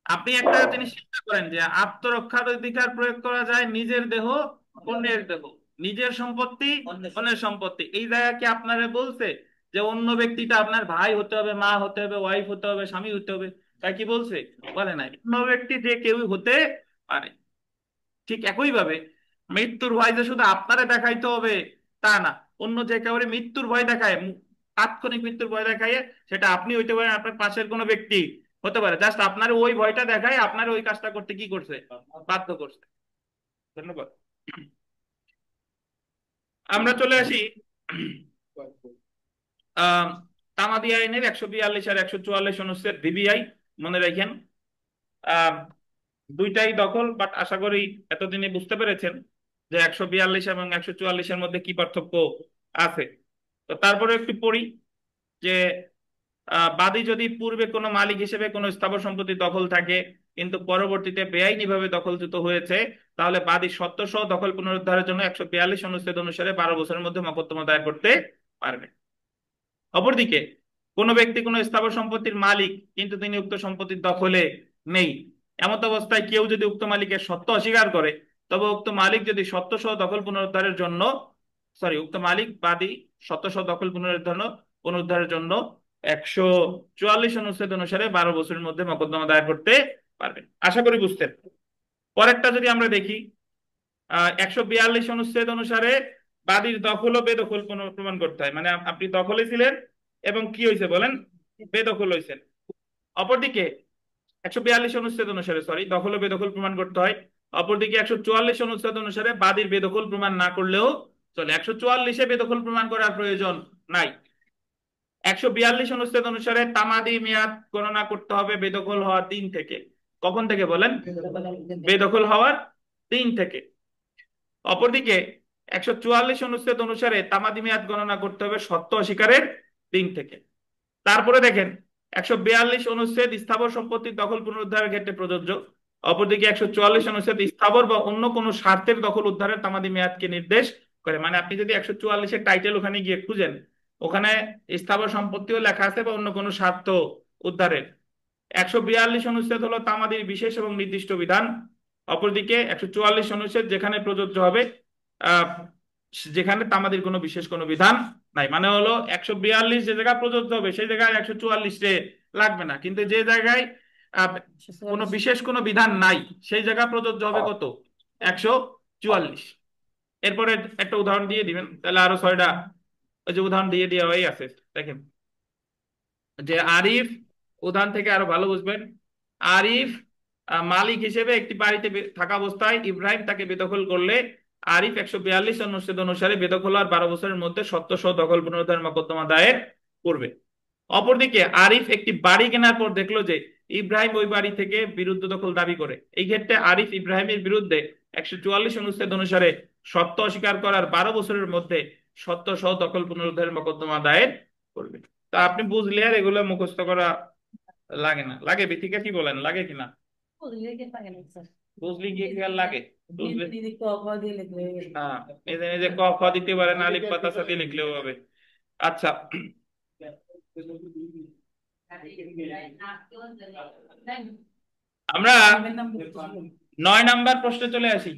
আপনি একটা জিনিস চিন্তা করেন, যে আত্মরক্ষার অধিকার প্রয়োগ করা যায় নিজের দেহ, অন্যের দেহ, নিজের সম্পত্তি, অন্যের সম্পত্তি। এই জায়গা কি আপনারা বলছে যে অন্য ব্যক্তিটা আপনার ভাই হতে হবে, মা হতে হবে, ওয়াইফ হতে হবে, স্বামী হতে হবে? তাই কি বলছে? বলে নাই। অন্য ব্যক্তি যে কেউ হতে পারে। ঠিক একই ভাবে মৃত্যুর ভয় যে শুধু আপনারে দেখাইতে হবে তা না, অন্য যে কাউরে মৃত্যুর ভয় দেখায়, তাৎক্ষণিক মৃত্যুর ভয় দেখায়, সেটা আপনি হইতে পারেন, আপনার পাশের কোনো ব্যক্তি হতে পারে, জাস্ট আপনার ওই ভয়টা দেখায় আপনার ওই কাজটা করতে কি করছে, বাধ্য করছে। ধন্যবাদ। আমরা চলে আসি আহ তামাদি আইনের 142 আর 144 অনুচ্ছেদ ভিবিআই, মনে রাখেন। আহ দুইটাই দখল, বাট আশা করি এতদিনে বুঝতে পেরেছেন যে 142 এবং 144-এর মধ্যে কি পার্থক্য আছে। তো তারপরে একটু পড়ি যে বাদী যদি পূর্বে কোনো মালিক হিসেবে কোনো স্থাবর সম্পত্তি দখল থাকে কিন্তু পরবর্তীতে বেআইনিভাবে দখলচ্যুত হয়েছে, তাহলে বাদী সত্ত্বসহ দখল পুনরুদ্ধারের জন্য 142 অনুচ্ছেদ অনুসারে 12 বছরের মধ্যে মকদ্দমা দায়ের করতে পারবে। অপরদিকে কোনো ব্যক্তি কোনো স্থাবর সম্পত্তির মালিক কিন্তু তিনি উক্ত সম্পত্তির দখলে নেই, এমত অবস্থায় কেউ যদি উক্ত মালিকের সত্ত্ব অস্বীকার করে, তবে উক্ত মালিক যদি সত্ত্বসহ দখল পুনরুদ্ধারের জন্য উক্ত মালিক বাদী সত্ত্বসহ দখল পুনরুদ্ধারের জন্য 144 অনুচ্ছেদ অনুসারে 12 বছরের মধ্যে মকদ্দমা দায়ের করতে পারবেন। আশা করি বুঝতেন। পরেরটা যদি আমরা দেখি, 142 অনুচ্ছেদ অনুসারে বাদীর দখল ও বেদখল প্রমাণ করতে হয়, মানে আপনি দখলে ছিলেন এবং কি হয়েছে বলেন, বেদখল হয়েছেন। অপরদিকে 142 অনুচ্ছেদ অনুসারে দখল ও বেদখল প্রমাণ করতে হয়। অপরদিকে 144 অনুচ্ছেদ অনুসারে বাদীর বেদখল প্রমাণ না করলেও চলে, 144-এ বেদখল প্রমাণ করার প্রয়োজন নাই। 142 অনুচ্ছেদ অনুসারে তামাদি মেয়াদ গণনা করতে হবে বেদখল হওয়ার দিন থেকে। কখন থেকে বলেন, বেদখল হওয়ার দিন থেকে। অপরদিকে 144 অনুচ্ছেদ অনুসারে তামাদি মেয়াদ গণনা করতে হবে সত্ত্ব অস্বীকারের দিন থেকে। তারপরে দেখেন 142 অনুচ্ছেদ স্থাবর সম্পত্তির দখল পুনরুদ্ধারের ক্ষেত্রে প্রযোজ্য। অপরদিকে 144 অনুচ্ছেদ স্থাবর বা অন্য কোনো স্বার্থের দখল উদ্ধারের তামাদি মেয়াদকে নির্দেশ করে। মানে আপনি যদি 144-এর টাইটেল ওখানে গিয়ে খুঁজেন, ওখানে স্থাবর সম্পত্তিও লেখা আছে বা অন্য কোনো স্বার্থ উদ্ধারের। 142 অনুচ্ছেদ হলো তামাদির বিশেষ এবং নির্দিষ্ট বিধান। অপরদিকে 144 অনুচ্ছেদ যেখানে প্রযোজ্য হবে, আহ যেখানে তামাদির কোনো বিশেষ কোনো বিধান নাই। মানে হলো 142 যে জায়গায় প্রযোজ্য হবে সেই জায়গায় 144 লাগবে না, কিন্তু যে জায়গায় কোনো বিশেষ কোনো বিধান নাই সেই জায়গায় প্রযোজ্য হবে কত, 144। এরপরে একটা উদাহরণ দিয়ে দিবেন তাহলে আরো 6টা, ওই যে উদাহরণ দিয়ে দেওয়া হয়ে আছে দেখেন, যে আরিফ, উদাহরণ থেকে আরো ভালো বুঝবেন। আরিফ মালিক হিসেবে একটি বাড়িতে থাকা অবস্থায় ইব্রাহিম তাকে বেদখল করলে আরিফ 142 অনুচ্ছেদ অনুসারে বেদখল আর 12 বছরের মধ্যে সত্ত্বসহ দখল পুনরুদ্ধার মকদ্দমা দায়ের করবে। অপরদিকে আরিফ একটি বাড়ি কেনার পর দেখলো যে ইব্রাহিম ওই বাড়ি থেকে বিরুদ্ধ দখল দাবি করে। এই ক্ষেত্রে আরিফ ইব্রাহিমের বিরুদ্ধে 144 অনুচ্ছেদ অনুসারে সত্ত্ব অস্বীকার করার 12 বছরের মধ্যে সত্ত্বসহ দখল পুনরুদ্ধারের মকদ্দমা দায়ের করবে। তা আপনি বুঝলে আর এগুলো মুখস্থ করা লাগে না, লাগে বিথিকা কি বলেন, লাগে কিনা? বুঝলি কি কি আর লাগে, বুঝলে হ্যাঁ, এই যে ক খ দিতে পারেন, আলিফ পাতা সাথে লিখলেও হবে। আচ্ছা, আমরা 9 নাম্বার প্রশ্নে চলে আসি।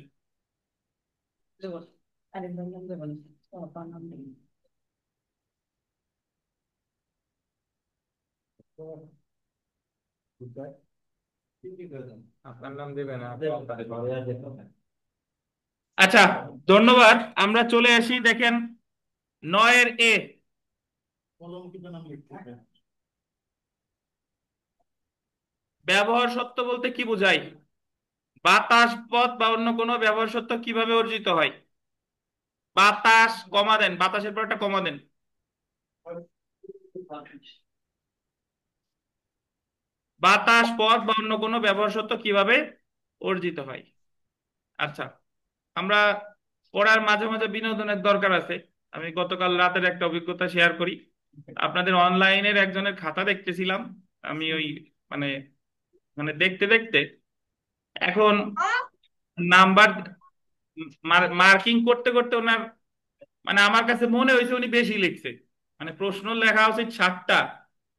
আপনার নাম দেবেন আচ্ছা, ধন্যবাদ। আমরা চলে আসি, দেখেন 9-এর ব্যবহার সত্য বলতে কি বোঝায়, বাতাস পথ বা অন্য কোনো ব্যবহার সত্য কিভাবে অর্জিত হয়। বাতাস, কমা দেন, বাতাসের পর একটা কমা দেন। বাতাস পথ বা অন্য কোনো ব্যবহার সত্য কিভাবে অর্জিত হয়। আচ্ছা, আমরা পড়ার মাঝে মাঝে বিনোদনের দরকার আছে। আমি গতকাল রাতের একটা অভিজ্ঞতা শেয়ার করি। আপনাদের অনলাইনের একজনের খাতা দেখতেছিলাম আমি, ওই মানে মানে দেখতে দেখতে এখন নাম্বার মার্কিং করতে করতে ওনার, মানে আমার কাছে মনে হয়েছে উনি বেশি লিখছে। মানে প্রশ্ন লেখা উচিত 7টা,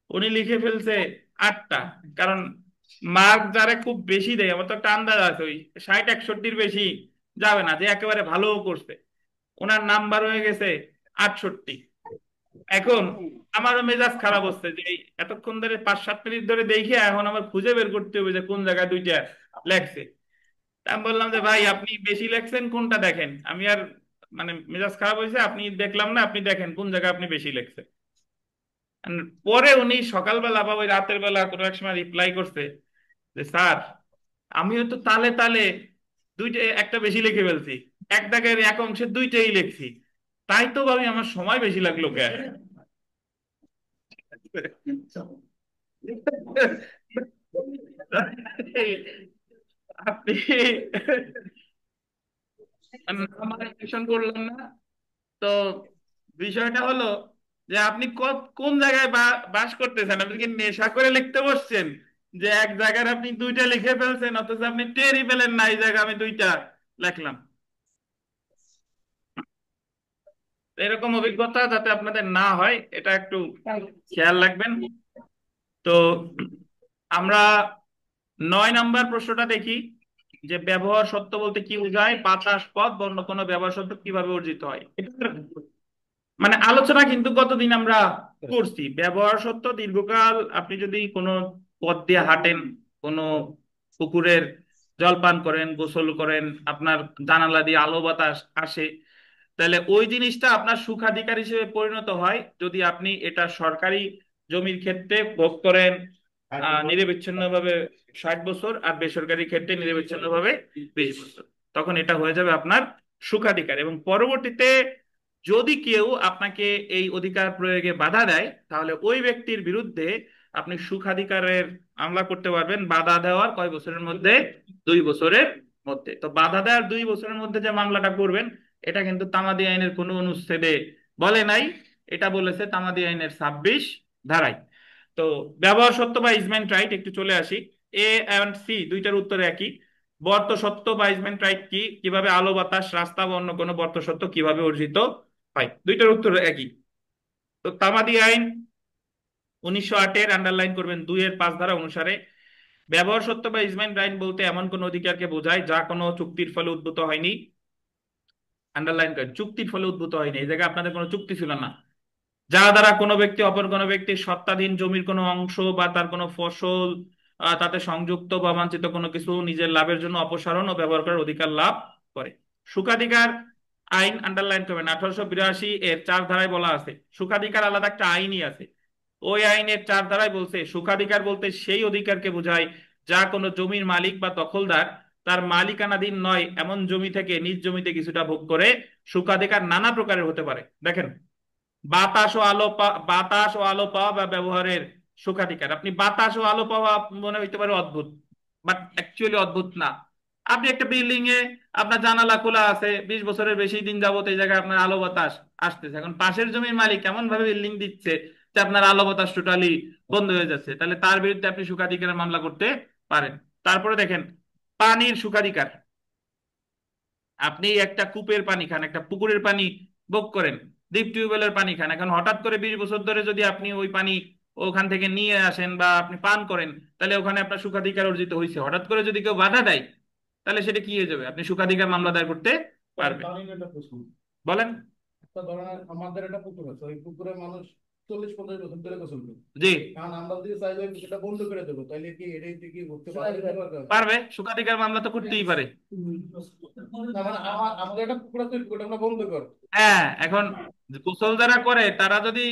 উনি লিখে ফেলছে 8টা। কারণ মার্ক যারা খুব বেশি দেয়, আমার তো একটা আন্দাজ আছে ওই 60-61-র বেশি যাবে না, যে একেবারে ভালো করছে। ওনার নাম্বার হয়ে গেছে 68। এখন আমারও মেজাজ খারাপ হচ্ছে যে এতক্ষণ ধরে 5-7 মিনিট ধরে দেখে এখন আমার খুঁজে বের করতে হবে যে কোন জায়গায় দুইটা লেখছে। তা আমি বললাম যে ভাই আপনি বেশি লেখছেন কোনটা দেখেন, আমি আর মানে মেজাজ খারাপ হয়েছে, আপনি দেখলাম না, আপনি দেখেন কোন জায়গায় আপনি বেশি লেখছেন। And পরে উনি সকালবেলা বা ওই রাতের বেলা কোনো এক সময় রিপ্লাই করছে যে স্যার, আমিও তো তালে তালে দুইটা একটা বেশি লিখে ফেলছি, এক দাগের এক অংশে দুইটাই লিখছি, তাই তো ভাবি আমার সময় বেশি লাগলো কে। আপনি আমার রিলেশন করলাম না। তো বিষয়টা হলো যে আপনি কোন জায়গায় বাস করতেছেন? আপনি কি নেশা করে লিখতে বসছেন যে এক জায়গায় আপনি দুইটা লিখে ফেলছেন, অথচ আপনি টেরই পেলেন না এই জায়গায় আমি দুইটা লিখলাম? এরকম অভিজ্ঞতা যাতে আপনাদের না হয় এটা একটু খেয়াল রাখবেন। তো আমরা 9 নম্বর প্রশ্নটা দেখি, যে ব্যবহার সত্য বলতে কি বোঝায়, বাতাস, পথ বা অন্য কোনো ব্যবহার সত্য কিভাবে অর্জিত হয়। এটা মানে আলোচনা কিন্তু গতদিন আমরা করছি। ব্যবহার সত্য দীর্ঘকাল আপনি যদি কোনো পথ দিয়ে হাঁটেন, কোনো পুকুরের জল পান করেন, গোসল করেন, আপনার জানালা দিয়ে আলো বাতাস আসে, তাহলে ওই জিনিসটা আপনার সুখাধিকার হিসেবে পরিণত হয় যদি আপনি এটা সরকারি জমির ক্ষেত্রে ভোগ করেন নিরবিচ্ছিন্নভাবে 60 বছর, আর বেসরকারি ক্ষেত্রে নিরবিচ্ছিন্নভাবে 20 বছর। তখন এটা হয়ে যাবে আপনার সুখাধিকার। এবং পরবর্তীতে যদি কেউ আপনাকে এই অধিকার প্রয়োগে বাধা দেয়, তাহলে ওই ব্যক্তির বিরুদ্ধে আপনি সুখাধিকারের মামলা করতে পারবেন বাধা দেওয়ার কয় বছরের মধ্যে? 2 বছরের মধ্যে। তো বাধা দেওয়ার 2 বছরের মধ্যে যে মামলাটা করবেন, এটা কিন্তু তামাদি আইনের কোনো অনুচ্ছেদে বলে নাই, এটা বলেছে তামাদি আইনের 26 ধারায়। তো ব্যবহার সত্য বা ইজমেন্ট রাইট একটু চলে আসি। এ এন্ড সি দুইটার উত্তর একই। বর্ত সত্য বা ইজমেন্ট রাইট কি, কিভাবে আলো বাতাস রাস্তা বা অন্য কোনো বর্ত সত্য কিভাবে অর্জিত হয়, দুইটার উত্তর একই। তো তামাদি আইন 1908-এর আন্ডারলাইন করবেন 2-এর 5 ধারা অনুসারে ব্যবহার সত্য বা ইজমেন্ট রাইট বলতে এমন কোন অধিকারকে বোঝায় যা কোনো চুক্তির ফলে উদ্ভূত হয়নি। আন্ডারলাইন করেন, চুক্তির ফলে উদ্ভূত হয়নি, এই জায়গায় আপনাদের কোনো চুক্তি ছিল না। যার দ্বারা কোনো ব্যক্তি অপর কোনো ব্যক্তির সত্ত্বাধীন জমির কোনো অংশ বা তার কোনো ফসল তাতে সংযুক্ত বা বাঞ্ছিত কোনো কিছু নিজের লাভের জন্য অপসারণ ও ব্যবহার করার অধিকার লাভ করে। সুখাধিকার আইন আন্ডারলাইন করবেন, 1882-এর 4 ধারায় বলা আছে সুখাধিকার আলাদা একটা আইনই আছে। ওই আইনের 4 ধারায় বলছে সুখাধিকার বলতে সেই অধিকারকে বোঝায় যা কোনো জমির মালিক বা দখলদার তার মালিকানাধীন নয় এমন জমি থেকে নিজ জমিতে কিছুটা ভোগ করে। সুখাধিকার নানা প্রকারের হতে পারে। দেখেন, বাতাস ও আলো পাওয়া বা ব্যবহারের সুখাধিকার। আপনি বাতাস ও আলো পাওয়া মনে হইতে পারে অদ্ভুত, বাট অ্যাকচুয়ালি অদ্ভুত না। আপনি একটা বিল্ডিং এ আপনার জানালা খোলা আছে, 20 বছরের বেশি দিন যাবত এই জায়গায় আপনার আলো বাতাস আসতেছে, এখন পাশের জমির মালিক এমন ভাবে বিল্ডিং দিচ্ছে যে আপনার আলো বাতাস টোটালি বন্ধ হয়ে যাচ্ছে, তাহলে তার বিরুদ্ধে আপনি সুখাধিকারের মামলা করতে পারেন। তারপরে দেখেন, পানির সুখাধিকার। আপনি একটা কূপের পানি খান, একটা পুকুরের পানি ভোগ করেন, ডিপ টিউবওয়েলের পানি খান, এখন হঠাৎ করে 20 বছর ধরে যদি আপনি ওই পানি ওখান থেকে নিয়ে আসেন বা আপনি পান করেন, তাহলে ওখানে আপনার সুখাধিকার অর্জিত হয়েছে। হঠাৎ করে যদি কেউ বাধা দেয়, তাহলে সেটা কি হয়ে যাবে? আপনি সুখাধিকার মামলা দায়ের করতে পারবেন। আমি একটা প্রশ্ন। বলেন। একটা ধরেন আমাদের একটা পুকুর আছে, ওই পুকুরে মানুষ 40-50 বছর ধরে গোসল করে। জি। কারণ আমরা যদি চাই যে সেটা বন্ধ করে দেবো, তাহলে কি এটাই কি করতে পারবে? পারবে, সুখাধিকার মামলা তো করতেই পারে। না মানে আমাদের একটা পুকুর আছে, ওই পুকুরটা আমরা বন্ধ করো। হ্যাঁ, এখন গোসল যারা করে তারা যদি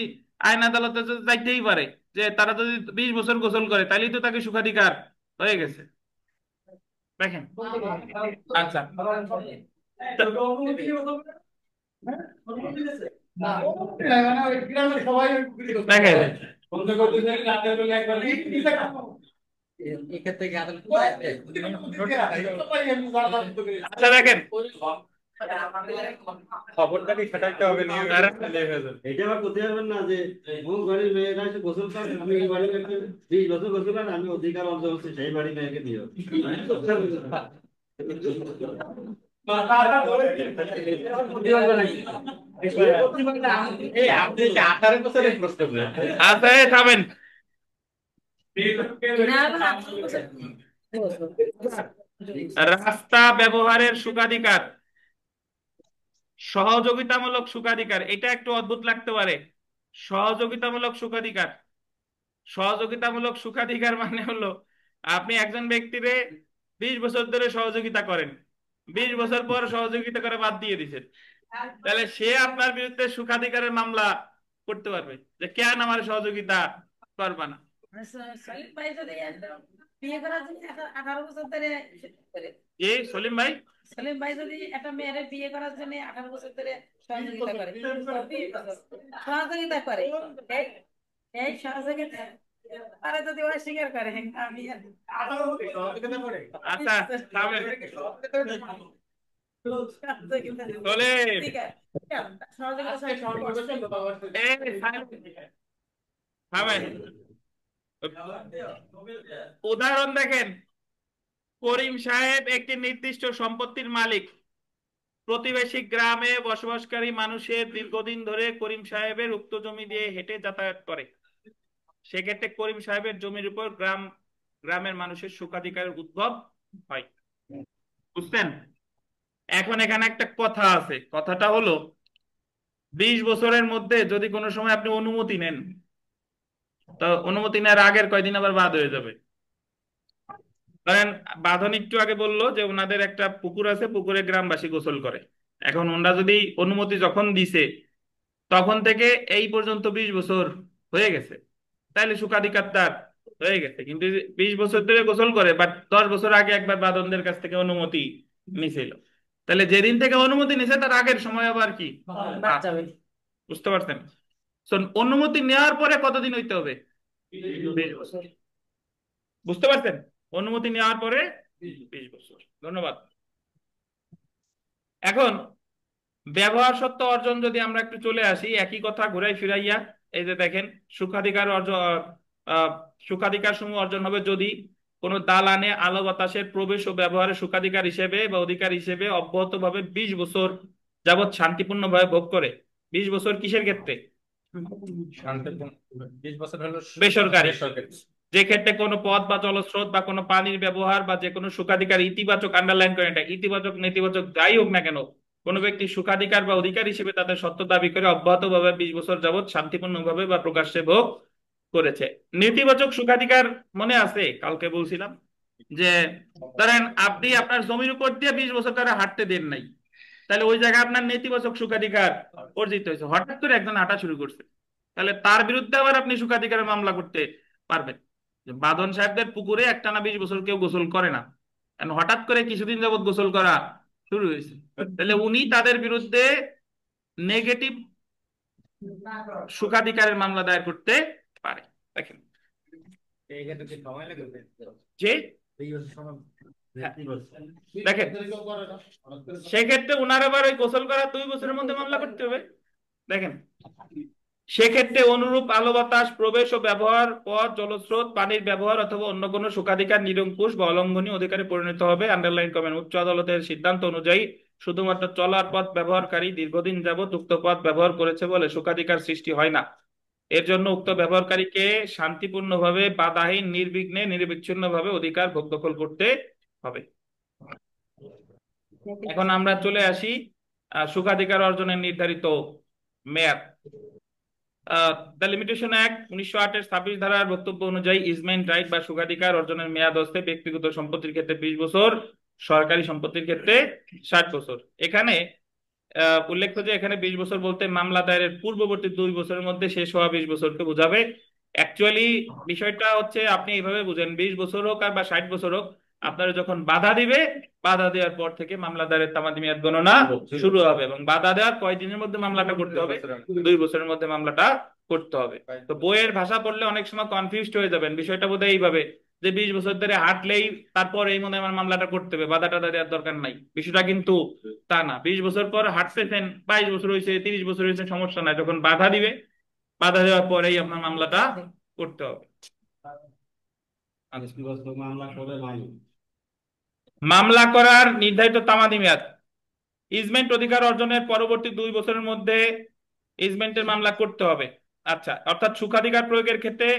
আইন আদালতে যাইতেই পারে, যে তারা যদি 20 বছর গোসল করে তাহলেই তো তাকে সুখাধিকার হয়ে গেছে। দেখেন। আচ্ছা। না মানে ওই গ্রামের সবাই ওই পুকুরে গোসল দেখেন, করে। বন্ধ করে দিলে রাতের বেলা একবার এক্ষেত্রে কি আদালত আচ্ছা দেখেন, খবরটা কি খাটাইতে হবে নিয়ে এটা আবার কোথায় যাবেন না যে কোন বাড়ির মেয়েরা এসে গোসল করে, আমি এই বাড়ির মেয়েকে 20 বছর গোসল করেন, আমি অধিকার অর্জন করছি সেই বাড়ির মেয়েকে দিও। আচ্ছা থামেন। রাস্তা ব্যবহারের সুখাধিকার, সহযোগিতামূলক সুখাধিকার, এটা একটু অদ্ভুত লাগতে পারে। সহযোগিতামূলক সুখাধিকার, সহযোগিতামূলক সুখাধিকার মানে হলো আপনি একজন ব্যক্তিরে 20 বছর ধরে সহযোগিতা করেন, 20 বছর পর সহযোগিতা করে বাদ দিয়ে দিচ্ছেন, তাহলে সে আপনার বিরুদ্ধে সুখাধিকারের মামলা করতে পারবে যে কেন আমার সহযোগিতা করবা না। বিয়ে করার জন্য 18 বছর ধরে এই সলিম ভাই, সেলিম ভাই যদি একটা মেয়ের বিয়ে করার জন্য 18 বছর ধরে সহযোগিতা করে, 20 বছর সহযোগিতা করে, এই এই সহযোগিতা তারা যদি অস্বীকার করে, আমি আচ্ছা থামেন। সহযোগিতা সলিম, ঠিক আছে, সহযোগিতা এই থামেন। উদাহরণ দেখেন, করিম সাহেব একটি নির্দিষ্ট সম্পত্তির মালিক। প্রতিবেশী গ্রামে বসবাসকারী মানুষের দীর্ঘদিন ধরে করিম সাহেবের উক্ত জমি দিয়ে হেঁটে যাতায়াত করে। সেক্ষেত্রে করিম সাহেবের জমির উপর গ্রামের মানুষের সুখাধিকারের উদ্ভব হয়। বুঝছেন? এখন এখানে একটা কথা আছে, কথাটা হলো 20 বছরের মধ্যে যদি কোনো সময় আপনি অনুমতি নেন, তো অনুমতি নেওয়ার আগের কয়দিন আবার বাদ হয়ে যাবে। ধরেন বাঁধন একটু আগে বললো যে ওনাদের একটা পুকুর আছে, পুকুরে গ্রামবাসী গোসল করে। এখন ওনারা যদি অনুমতি যখন দিছে তখন থেকে এই পর্যন্ত 20 বছর হয়ে গেছে, তাহলে সুখাধিকার তার হয়ে গেছে। কিন্তু 20 বছর ধরে গোসল করে, বাট 10 বছর আগে একবার বাঁধনদের কাছ থেকে অনুমতি নিছিল, তাহলে যেদিন থেকে অনুমতি নিছে তার আগের সময় আবার কি বাদ যাবে। বুঝতে পারছেন? অনুমতি নেওয়ার পরে কতদিন হইতে হবে? 20 বছর। বুঝতে পারছেন? অনুমতি নেওয়ার পরে 20 বছর। ধন্যবাদ। এখন ব্যবহার সত্ত্ব অর্জন যদি আমরা একটু চলে আসি, একই কথা ঘুরাই ফিরাইয়া, এই যে দেখেন সুখাধিকার অর্জন, সুখাধিকার সমূহ অর্জন হবে যদি কোনো দালানে আলো বাতাসের প্রবেশ ও ব্যবহারের সুখাধিকার হিসেবে বা অধিকার হিসেবে অব্যাহতভাবে 20 বছর যাবৎ শান্তিপূর্ণভাবে ভোগ করে। 20 বছর কিসের ক্ষেত্রে? 20 বছর হলো বেসরকারি। যে ক্ষেত্রে কোনো পথ বা জলস্রোত বা কোনো পানির ব্যবহার বা যে কোনো সুখাধিকার ইতিবাচক, আন্ডারলাইন করে এটা, ইতিবাচক নেতিবাচক যাই হোক না কেন, কোনো ব্যক্তি সুখাধিকার বা অধিকার হিসেবে তাদের সত্য দাবি করে অব্যাহতভাবে 20 বছর যাবৎ শান্তিপূর্ণভাবে বা প্রকাশ্যে ভোগ করেছে। নেতিবাচক সুখাধিকার মনে আছে কালকে বলছিলাম যে ধরেন আপনি আপনার জমির উপর দিয়ে 20 বছর ধরে হাঁটতে দেন নাই, তাহলে ওই জায়গায় আপনার নেতিবাচক সুখাধিকার অর্জিত হয়েছে। হঠাৎ করে একজন হাঁটা শুরু করছে, তাহলে তার বিরুদ্ধে আবার আপনি সুখাধিকারের মামলা করতে পারবেন। যে বাঁধন সাহেবদের পুকুরে একটানা 20 বছর কেউ গোসল করে না, কারণ হঠাৎ করে কিছুদিন যাবত গোসল করা শুরু হয়েছে, তাহলে উনি তাদের বিরুদ্ধে নেগেটিভ সুখাধিকারের মামলা দায়ের করতে পারে। দেখেন যে দেখেন সেক্ষেত্রে উনার আবার ওই গোসল করা 2 বছরের মধ্যে মামলা করতে হবে। দেখেন সেক্ষেত্রে অনুরূপ আলো বাতাস প্রবেশ ও ব্যবহার, পথ জলস্রোত পানির ব্যবহার অথবা অন্য কোনো সুখাধিকার নিরঙ্কুশ বা অলঙ্ঘনীয় অধিকারে পরিণত হবে। আন্ডারলাইন করেন, উচ্চ আদালতের সিদ্ধান্ত অনুযায়ী শুধুমাত্র চলার পথ ব্যবহারকারী দীর্ঘদিন যাবৎ উক্ত পথ ব্যবহার করেছে বলে সুখাধিকার সৃষ্টি হয় না। এর জন্য উক্ত ব্যবহারকারীকে শান্তিপূর্ণভাবে বাধাহীন নির্বিঘ্নে নিরবিচ্ছিন্নভাবে অধিকার ভোগ দখল করতে হবে। এখন আমরা চলে আসি সুখাধিকার অর্জনের নির্ধারিত মেয়াদ। দ্য লিমিটেশন অ্যাক্ট 1908 এর 26 ধারার বক্তব্য অনুযায়ী ইজমেন্ট রাইট বা সুখাধিকার অর্জনের মেয়াদ হচ্ছে ব্যক্তিগত সম্পত্তির ক্ষেত্রে 20 বছর, সরকারি সম্পত্তির ক্ষেত্রে 60 বছর। এখানে উল্লেখ্য যে এখানে 20 বছর বলতে মামলা দায়েরের পূর্ববর্তী 2 বছরের মধ্যে শেষ হওয়া 20 বছরকে বোঝাবে। অ্যাকচুয়ালি বিষয়টা হচ্ছে আপনি এইভাবে বুঝেন, 20 বছর হোক আর বা 60 বছর হোক, আপনারা যখন বাধা দিবে, বাধা দেওয়ার পর থেকে মামলা দায়েরের তামাদি মেয়াদ গণনা শুরু হবে, এবং বাধা দেওয়ার কয়দিনের মধ্যে মামলাটা করতে হবে? 2 বছরের মধ্যে মামলাটা করতে হবে। তো বইয়ের ভাষা পড়লে অনেক সময় কনফিউজড হয়ে যাবেন, বিষয়টা বোধহয় এইভাবে যে 20 বছর ধরে হাঁটলেই তারপর এই মনে হয় আমার মামলাটা করতে হবে, বাধা টাধা দেওয়ার দরকার নাই। বিষয়টা কিন্তু তা না। 20 বছর পর হাঁটতেছেন, 22 বছর হয়েছে, 30 বছর হয়েছে, সমস্যা নাই, যখন বাধা দিবে, বাধা দেওয়ার পরেই আপনার মামলাটা করতে হবে। মামলা করার নির্ধারিত তামাদি মেয়াদ, ইজমেন্ট অধিকার অর্জনের পরবর্তী 2 বছরের মধ্যে ইজমেন্টের মামলা করতে হবে। আচ্ছা, অর্থাৎ সুখাধিকার প্রয়োগের ক্ষেত্রে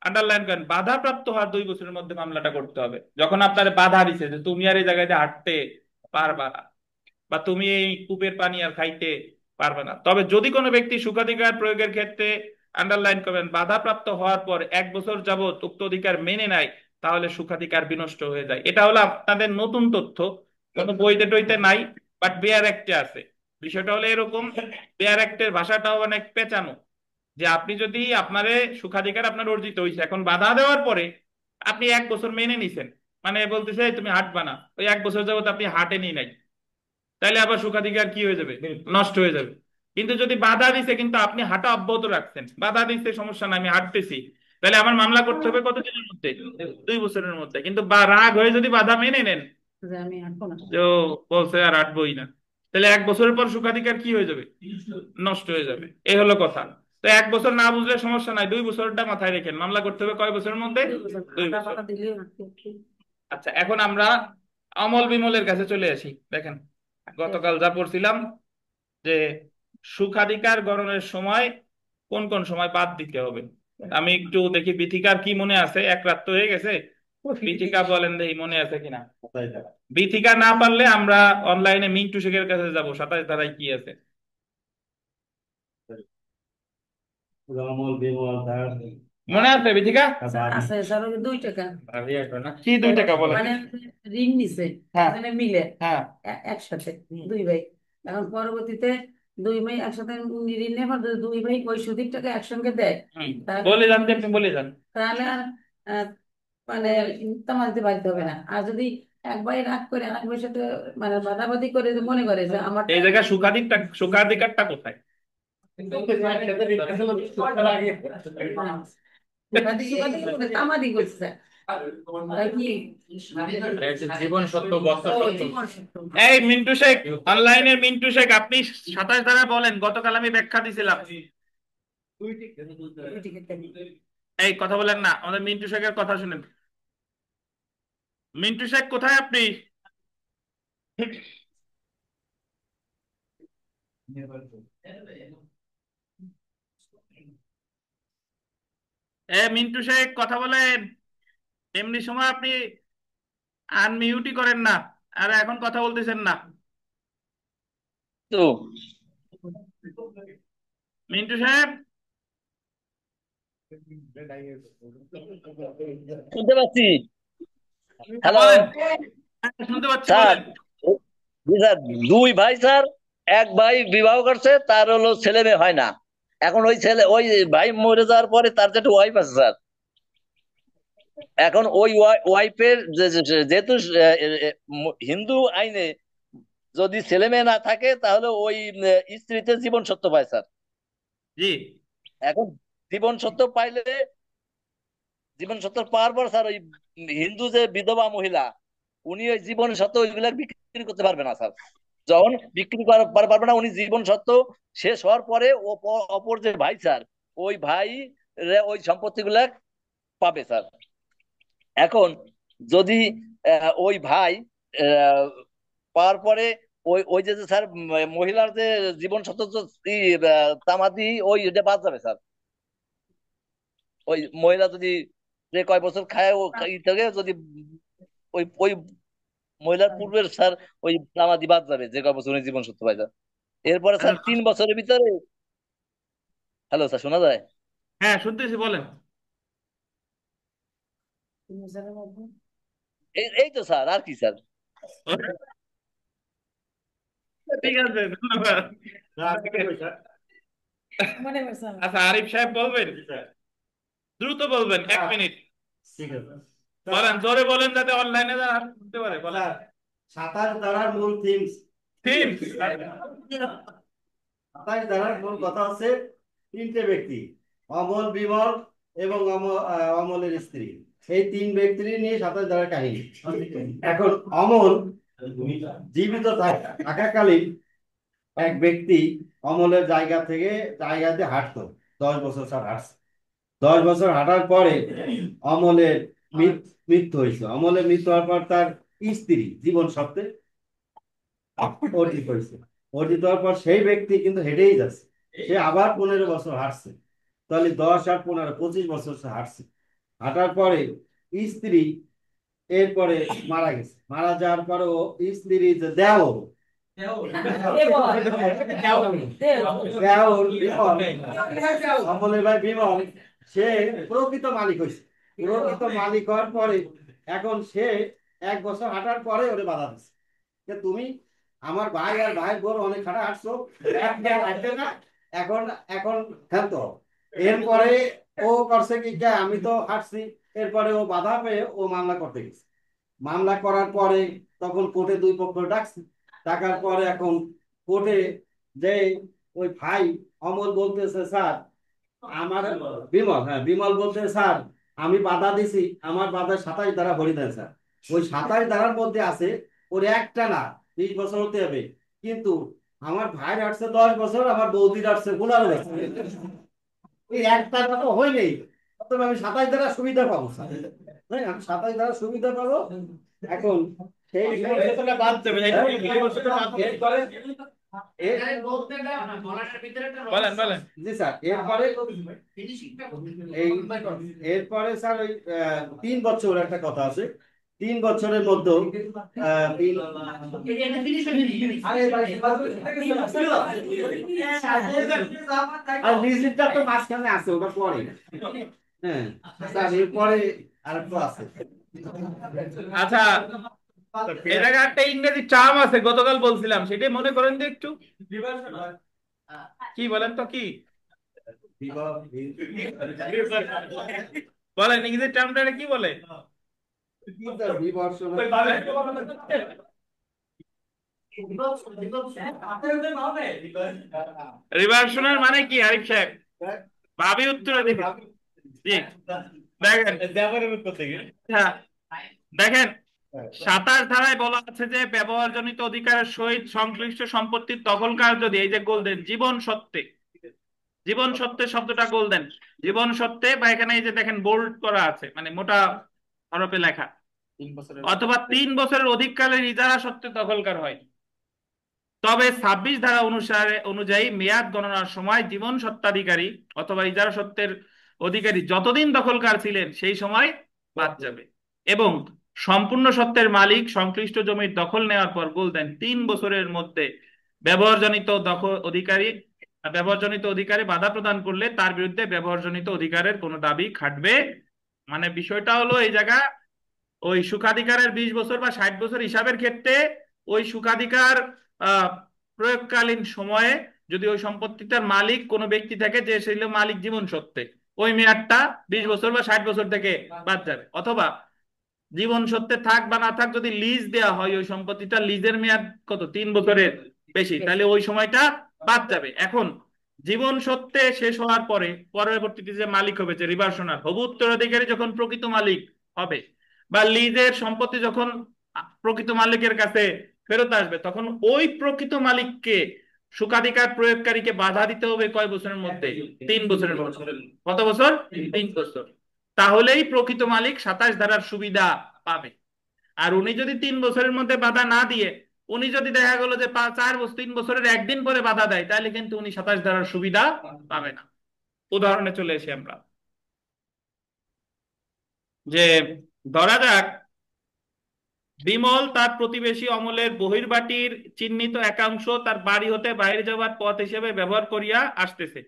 আন্ডারলাইন করেন, বাধা প্রাপ্ত হওয়ার 2 বছরের মধ্যে মামলাটা করতে হবে। যখন আপনার বাধা দিছে যে তুমি আর এই জায়গায় হাঁটতে পারবা না, বা তুমি এই কূপের পানি আর খাইতে পারবে না। তবে যদি কোনো ব্যক্তি সুখাধিকার প্রয়োগের ক্ষেত্রে আন্ডারলাইন করবেন বাধাপ্রাপ্ত হওয়ার পর 1 বছর যাবত উক্ত অধিকার মেনে নেয়, তাহলে সুখাধিকার বিনষ্ট হয়ে যায়। এটা হলো আপনাদের নতুন তথ্য, কোনো বইতে টইতে নাই, বাট বেয়ার অ্যাক্টে আছে। বিষয়টা হলো এরকম, বেয়ার অ্যাক্টের ভাষাটাও অনেক পেঁচানো, যে আপনি যদি আপনারে সুখাধিকার আপনার অর্জিত হয়েছে, এখন বাধা দেওয়ার পরে আপনি 1 বছর মেনে নিছেন, মানে বলতেছে "এই তুমি হাঁটবা না", ওই 1 বছর যাবত আপনি হাঁটেনি নাই, তাইলে আবার সুখাধিকার কি হয়ে যাবে? নষ্ট হয়ে যাবে। কিন্তু যদি বাধা দিছে, কিন্তু আপনি হাঁটা অব্যাহত রাখছেন, বাধা দিচ্ছে সমস্যা নাই আমি হাঁটতেছি, তাহলে আমার মামলা করতে হবে কতদিনের মধ্যে? 2 বছরের মধ্যে। কিন্তু বা রাগ হয়ে যদি বাধা মেনে নেন, যে আমি হাঁটবো না। যে ও বলছে আর হাঁটবোই না, তাহলে 1 বছরের পর সুখাধিকার কি হয়ে যাবে? নষ্ট হয়ে যাবে। এই হলো কথা। তো 1 বছর না বুঝলে সমস্যা নাই, 2 বছরটা মাথায় রেখেন, মামলা করতে হবে কয় বছরের মধ্যে? 2 বছর দুই আধা বছর পাতা দিলেও হাঁটতে একটু। আচ্ছা, এখন আমরা অমল বিমলের কাছে চলে আসি। দেখেন, গতকাল যা পড়ছিলাম যে সুখাধিকার গণনের সময় কোন কোন সময় বাদ দিতে হবে। আমি একটু দেখি বিথিকার কি মনে আছে, এক রাত তো হয়ে গেছে। বিথিকা বলেন দেখি মনে আছে কিনা। বিথিকা না পারলে আমরা অনলাইনে মিন্টু শেখের কাছে যাব, 27 ধারায় কি আছে। অমল বিমল তার মনে আছে বিথিকা? আছে স্যার, ওই 2 টাকা কি 2 টাকা বলেন? মানে ঋণ নিছে হ্যাঁ দুজনে মিলে হ্যাঁ। একসাথে, 2 ভাই। এখন পরবর্তীতে 2 ভাই একসাথে ঋণ নেবার 2 ভাই ওই সুদের টাকা একসঙ্গে দেয়। তাহলে বলে যান, আপনি বলে যান। তাহলে আর আহ, মানে তামা দিতে বাধ্য হবে না। আর যদি এক ভাই রাগ করে আরেক ভাইয়ের সাথে মানে বাদাবাদি করে যে মনে করে যে আমার এই জায়গায় সুখাধিকারটা কোথায়? তামাদি করছে কি জীবন সত্য বস্তা সত্য। জীবন সত্য। এই মিন্টু শেখ, অনলাইনের মিন্টু শেখ, আপনি 27 ধারা বলেন, গতকাল আমি ব্যাখ্যা দিছিলাম। এই কথা বলেন না, আমাদের মিন্টু শেখের কথা শুনেন। মিন্টু শেখ কোথায় আপনি? মিন্টু শেখ কথা বলেন। এমনি সময় আপনি আনমিউটই করেন না, আর এখন কথা বলতেছেন না। তো মিন্টু সাহেব, শুনতে পাচ্ছি। হ্যালো বলেন। শুনতে পাচ্ছি, স্যার। বলেন। জি স্যার, 2 ভাই স্যার। এক ভাই বিবাহ করছে, তার হলো ছেলে মেয়ে হয় না। এখন ওই ভাই মরে যাওয়ার পরে তার যেটা ওয়াইফ আছে স্যার। এখন ওই ওয়াইফের যেহেতু হিন্দু আইনে যদি ছেলে মেয়ে না থাকে তাহলে ওই স্ত্রীতে জীবন সত্য পায় স্যার। জি। এখন জীবন সত্য পাইলে, জীবন সত্য পাওয়ার পর স্যার ওই হিন্দু যে বিধবা মহিলা, উনি ওই জীবন সত্য ওইগুলা বিক্রি করতে পারবে না স্যার। যখন বিক্রি পারবে না, উনি জীবন সত্য শেষ হওয়ার পরে অপর যে ভাই স্যার, ওই ভাই ওই সম্পত্তি গুলা পাবে স্যার। এখন যদি ওই ভাই আহ, পাওয়ার পরে ওই ওই যে যে স্যার মহিলার যে জীবন সত্য তামাদি ওই এটা বাদ যাবে স্যার। ওই মহিলা যদি যে কয় বছর খায় ও থেকে যদি ওই ওই মহিলার পূর্বের স্যার ওই তামাদি বাদ যাবে যে কয় বছর উনি জীবন সত্য পায় স্যার। এরপরে স্যার 3 বছরের ভিতরে। হ্যালো স্যার, শোনা যায়? হ্যাঁ শুনতেছি, বলেন। এই তো স্যার, আর কি স্যার? ঠিক আছে, ধন্যবাদ। মনে করছে আমার। আচ্ছা, আরিফ সাহেব বলবেন, দ্রুত বলবেন, 1 মিনিট ঠিক আছে বলেন, জোরে বলেন যাতে অনলাইনে যারা শুনতে পারে। বলেন। সাতাশ ধারার মূল থিমস থিম। 27 ধারার মূল কথা হচ্ছে 3টে ব্যক্তি, অমল বিমল এবং অমলের স্ত্রী। এই 3 ব্যক্তি নিয়ে 27 ধারার কাহিনী। এখন অমল জীবিত থাকাকালীন এক ব্যক্তি অমলের জায়গাতে হাঁটতো, 10 বছর স্যার হাঁটছে। 10 বছর হাঁটার পরে অমলের মৃত্যু হয়েছে। অমলের মৃত্যু হওয়ার পর তার স্ত্রী জীবন সত্ত্বে অর্জিত হয়েছে। অর্জিত হওয়ার পর সেই ব্যক্তি কিন্তু হেঁটেই যাচ্ছে, সে আবার 15 বছর হাঁটছে। তাহলে 10 আর 15, 25 বছর সে হাঁটছে। হাঁটার পরে স্ত্রী এরপরে মারা গেছে। মারা যাওয়ার পরে ও স্ত্রী যে অমলের ভাই বিমল, সে প্রকৃত মালিক হয়েছে। প্রকৃত মালিক হওয়ার পরে এখন সে 1 বছর হাঁটার পরে ওরে বাধা দিচ্ছে যে তুমি আমার ভাই আর ভাইয়ের বোর অনেক হাঁটা হাঁটছো, হাঁটবে না, এখন এখন ক্ষান্ত। এরপরে ও করছে কি, আমি তো হাঁটছি, এরপরে ও বাধা পেয়ে ও মামলা করতে গেছে। মামলা করার পরে তখন কোর্টে দুই পক্ষ ডাকছে, ডাকার পরে এখন কোর্টে যে ওই ভাই অমল বলতেছে, স্যার আমার বিমল, হ্যাঁ বিমল বলতে, স্যার আমি বাধা দিছি, আমার বাধা 27 ধারা ভরি দেন স্যার। ওই 27 ধারার মধ্যে আছে ওর একটা না 20 বছর হতে হবে, কিন্তু আমার ভাইয়ের আসছে 10 বছর, আমার বৌদির আসছে 15 বছর, ওই একটা তো হয় নেই, অতএব আমি 27 ধারা সুবিধা পাবো স্যার, হ্যাঁ আমি 27 ধারা সুবিধা পাবো। এখন সেই বাদ দেবে এরপরে বলেন বলেন। জি স্যার, এরপরে এই এরপরে স্যার ওই 3 বছর একটা কথা আছে, 3 বছরের মধ্যে আর রিজিটটা তো মাঝখানে আছে, ওটা পরে, হ্যাঁ স্যার এরপরে আরেকটা আছে। আচ্ছা, এর আগে একটা ইংরেজি টার্ম আছে গতকাল বলছিলাম, সেটাই মনে করেন যে একটু। কি বলেন তো, কি বলেন ইংরেজি টার্মটা কি বলে? রিভার্সনের মানে কি আরিফ সাহেব? ভাবি উত্তর দেখেন। জি, দেখেন হ্যাঁ, দেখেন 27 ধারায় বলা আছে যে ব্যবহারজনিত অধিকারের সহিত সংশ্লিষ্ট সম্পত্তির দখলকার যদি, এই যে গোল্ডেন জীবন সত্ত্বে, জীবন সত্ত্বে শব্দটা গোল্ডেন, জীবন সত্ত্বে, বা এখানে এই যে দেখেন বোল্ড করা আছে মানে মোটা হরফে লেখা, অথবা 3 বছরের অধিককালের ইজারা সত্ত্বে দখলকার হয়, তবে 26 ধারা অনুযায়ী মেয়াদ গণনার সময় জীবন সত্ত্বাধিকারী অথবা ইজারা সত্ত্বের অধিকারী যতদিন দখলকার ছিলেন সেই সময় বাদ যাবে, এবং সম্পূর্ণ সত্ত্বের মালিক সংশ্লিষ্ট জমির দখল নেওয়ার পর বলতেন 3 বছরের মধ্যে ব্যবহারজনিত অধিকারে বাধা প্রদান করলে তার বিরুদ্ধে ব্যবহারজনিত অধিকারের কোনো দাবি খাটবে। মানে বিষয়টা হলো এই জায়গা ওই সুখাধিকারের 20 বছর বা 60 বছর হিসাবের ক্ষেত্রে ওই সুখাধিকার আহ প্রয়োগকালীন সময়ে যদি ওই সম্পত্তিটার মালিক কোনো ব্যক্তি থাকে যে ছিল মালিক জীবন সত্ত্বে, ওই মেয়াদটা 20 বছর বা 60 বছর থেকে বাদ যাবে, অথবা জীবন সত্ত্বে থাক বা না থাক যদি লিজ দেওয়া হয় ওই সম্পত্তিটা, লিজের মেয়াদ কত 3 বছরের বেশি, তাহলে ওই সময়টা বাদ যাবে। এখন জীবন সত্ত্বে শেষ হওয়ার পরে পরবর্তীতে যে মালিক হবে, যে রিভার্সনার হবু উত্তরাধিকারী যখন প্রকৃত মালিক হবে, বা লিজের সম্পত্তি যখন প্রকৃত মালিকের কাছে ফেরত আসবে, তখন ওই প্রকৃত মালিককে সুখাধিকার প্রয়োগকারীকে বাধা দিতে হবে কয় বছরের মধ্যে? 3 বছরের মধ্যে। কত বছর? 3 বছর। তাহলেই প্রকৃত মালিক 27 ধারার সুবিধা পাবে। আর উনি যদি 3 বছরের মধ্যে বাধা না দিয়ে, উনি যদি দেখা গেল যে 3 বছরের একদিন পরে বাধা দেয়, তাহলে কিন্তু উনি 27 ধারার সুবিধা পাবে না। উদাহরণে চলে এসে আমরা, যে ধরা যাক বিমল তার প্রতিবেশী অমলের বহির্বাটির চিহ্নিত একাংশ তার বাড়ি হতে বাইরে যাওয়ার পথ হিসেবে ব্যবহার করিয়া আসতেছে।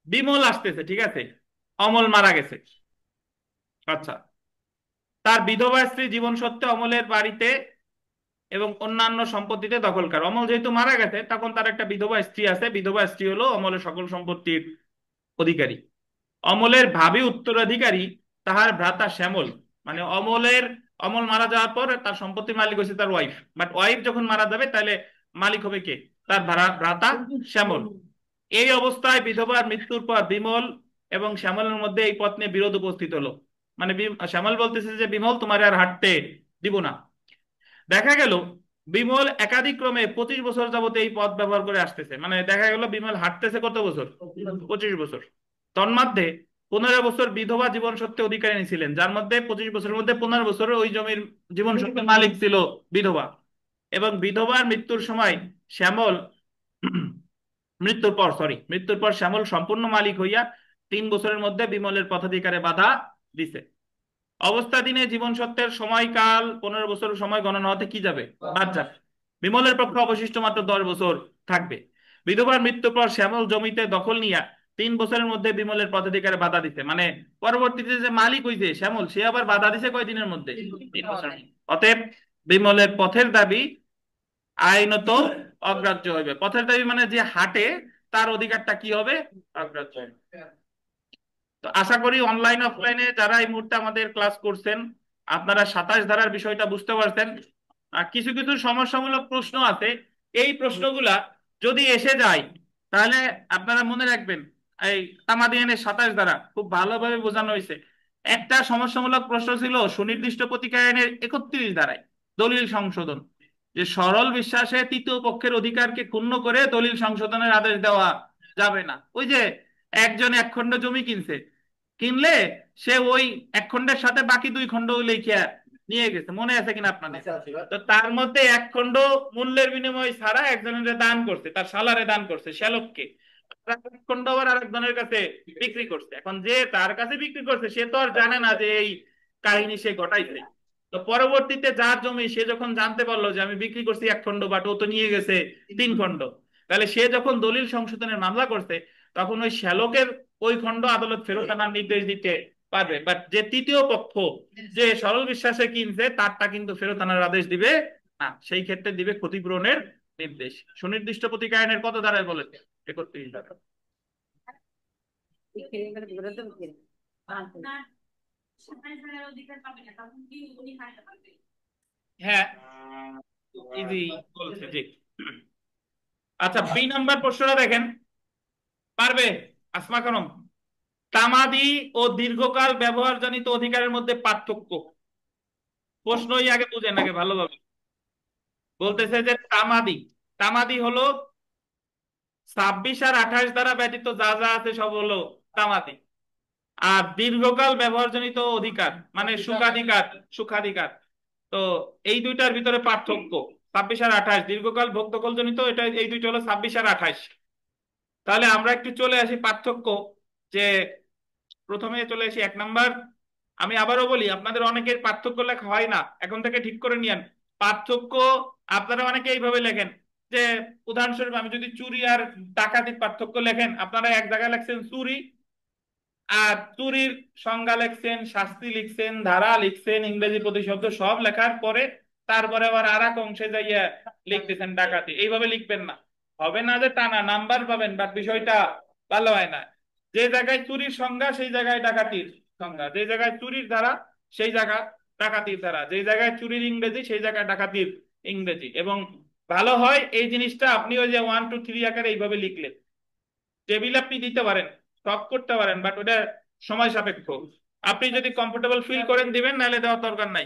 বিমল আসতেছে, ঠিক আছে, অমল মারা গেছে। আচ্ছা, তার বিধবা স্ত্রী জীবন সত্ত্বে অমলের বাড়িতে এবং অন্যান্য সম্পত্তিতে দখলকার। অমল যেহেতু মারা গেছে, তখন তার একটা বিধবা স্ত্রী আছে, বিধবা স্ত্রী হলো অমলের সকল সম্পত্তির অধিকারী। অমলের ভাবী উত্তরাধিকারী তাহার ভ্রাতা শ্যামল, মানে অমল মারা যাওয়ার পর তার সম্পত্তির মালিক হচ্ছে তার ওয়াইফ, বাট ওয়াইফ যখন মারা যাবে তাহলে মালিক হবে কে? তার ভ্রাতা শ্যামল। এই অবস্থায় বিধবার মৃত্যুর পর বিমল এবং শ্যামলের মধ্যে এই পথ নিয়ে বিরোধ উপস্থিত হলো। মানে শ্যামল বলতেছে যে বিমল তোমার আর হাঁটতে দিব না। দেখা গেল বিমল একাধিক্রমে 25 বছর যাবত এই পথ ব্যবহার করে আসতেছে, মানে দেখা গেল বিমল হাঁটতেছে কত বছর? 25 বছর। তন্মধ্যে 15 বছর বিধবা জীবন সত্ত্বে অধিকারিণী ছিলেন, যার মধ্যে 25 বছরের মধ্যে 15 বছর ওই জমির জীবন সত্ত্বে মালিক ছিল বিধবা। এবং বিধবার মৃত্যুর সময় শ্যামল মৃত্যুর পর শ্যামল সম্পূর্ণ মালিক হইয়া 3 বছরের মধ্যে বিমলের পথাধিকারে বাধা দিছে। অবস্থাধীনে জীবন সত্ত্বের সময়কাল 15 বছর সময় গণনা হতে কি যাবে? বাদ যাবে। বিমলের পক্ষে অবশিষ্ট মাত্র 10 বছর থাকবে। বিধবার মৃত্যুর পর শ্যামল জমিতে দখল নিয়া 3 বছরের মধ্যে বিমলের পদাধিকারে বাধা দিতে, মানে পরবর্তীতে যে মালিক হইছে শ্যামল, সে আবার বাধা দিছে কয়দিনের মধ্যে? 3 বছর। অতএব বিমলের পথের দাবি আইনত অগ্রাহ্য হইবে। পথের দাবি মানে যে হাটে তার অধিকারটা কি হবে? অগ্রাহ্য হবে। তো তো আশা করি অনলাইন অফলাইনে যারা এই মুহূর্তে আমাদের ক্লাস করছেন আপনারা 27 ধারার বিষয়টা বুঝতে পারছেন। আর কিছু কিছু সমস্যামূলক প্রশ্ন আছে, এই প্রশ্নগুলা যদি এসে যায় তাহলে আপনারা মনে রাখবেন এই তামাদিয়ানের 27 ধারা খুব ভালোভাবে বোঝানো হয়েছে। একটা সমস্যামূলক প্রশ্ন ছিল সুনির্দিষ্ট প্রতিকার আইনের 31 ধারায় দলিল সংশোধন, যে সরল বিশ্বাসে তৃতীয় পক্ষের অধিকারকে ক্ষুণ্ণ করে দলিল সংশোধনের আদেশ দেওয়া যাবে না। ওই যে একজন এক খণ্ড জমি কিনছে, কিনলে সে ওই এক খণ্ডের সাথে বাকি 2 খণ্ড লিখে নিয়ে গেছে, মনে আছে কিনা আপনাদের? তো তার মধ্যে এক খণ্ড মূল্যের বিনিময় ছাড়া একজনের দান করছে, তার সালারে দান করছে শ্যালককে, এক খণ্ড আবার আরেকজনের কাছে বিক্রি করছে। এখন যে তার কাছে বিক্রি করছে সে তো আর জানে না যে এই কাহিনী সে ঘটাইছে। তো পরবর্তীতে যার জমি সে যখন জানতে পারলো যে আমি বিক্রি করছি এক খণ্ড, বাট ও তো নিয়ে গেছে 3 খণ্ড, তাহলে সে যখন দলিল সংশোধনের মামলা করছে তখন ওই শ্যালকের ওই খণ্ড আদালত ফেরত আনার নির্দেশ দিতে পারবে, বাট যে তৃতীয় পক্ষ যে সরল বিশ্বাসে কিনছে তারটা কিন্তু ফেরত আনার আদেশ দিবে না, সেই ক্ষেত্রে দিবে ক্ষতিপূরণের নির্দেশ। সুনির্দিষ্ট প্রতিকার আইনের কত ধারায় বলেছে? 31 ধারা। হ্যাঁ ইজি বলছে জি। আচ্ছা, বি নাম্বার প্রশ্নটা দেখেন, পারবে আসমা খানম? তামাদি ও দীর্ঘকাল ব্যবহারজনিত অধিকারের মধ্যে পার্থক্য। প্রশ্নই আগে বুঝেন আগে ভালোভাবে। বলতেছে যে তামাদি, তামাদি হলো 26 আর 28 দ্বারা ব্যতীত যা যা আছে সব হলো তামাদি। আর দীর্ঘকাল ব্যবহারজনিত অধিকার মানে সুখাধিকার, সুখাধিকার। তো এই দুইটার ভিতরে পার্থক্য 26 আর 28। দীর্ঘকাল ভোগদখল জনিত এটা, এই দুইটা হলো 26 আর 28। তাহলে আমরা একটু চলে আসি পার্থক্য, যে প্রথমে চলে আসি 1 নাম্বার। আমি আবারও বলি আপনাদের অনেকের পার্থক্য লেখা হয় না, এখন থেকে ঠিক করে নিয়েন পার্থক্য। আপনারা অনেকে এইভাবে লেখেন যে উদাহরণস্বরূপ আমি যদি চুরি আর ডাকাতির পার্থক্য লেখেন, আপনারা এক জায়গায় লেখছেন চুরি, আর চুরির সংজ্ঞা লিখছেন, শাস্তি লিখছেন, ধারা লিখছেন, ইংরেজি প্রতিশব্দ সব লেখার পরে তারপরে আবার আর এক অংশে যাইয়া লিখতেছেন ডাকাতি। এইভাবে লিখবেন না, হবে না যে টানা নাম্বার পাবেন বাট বিষয়টা ভালো হয় না। যে জায়গায় চুরির সংজ্ঞা সেই জায়গায় ডাকাতির সংজ্ঞা, যে জায়গায় চুরির ধারা সেই জায়গা ডাকাতির ধারা, যে জায়গায় চুরির ইংরেজি সেই জায়গায় ডাকাতির ইংরেজি। এবং ভালো হয় এই জিনিসটা আপনি ওই যে 1 2 3 আকারে এইভাবে লিখলেন, টেবিল আপনি দিতে পারেন, স্টপ করতে পারেন, বাট ওটা সময় সাপেক্ষ। আপনি যদি কমফোর্টেবল ফিল করেন দিবেন, নাহলে দেওয়ার দরকার নাই।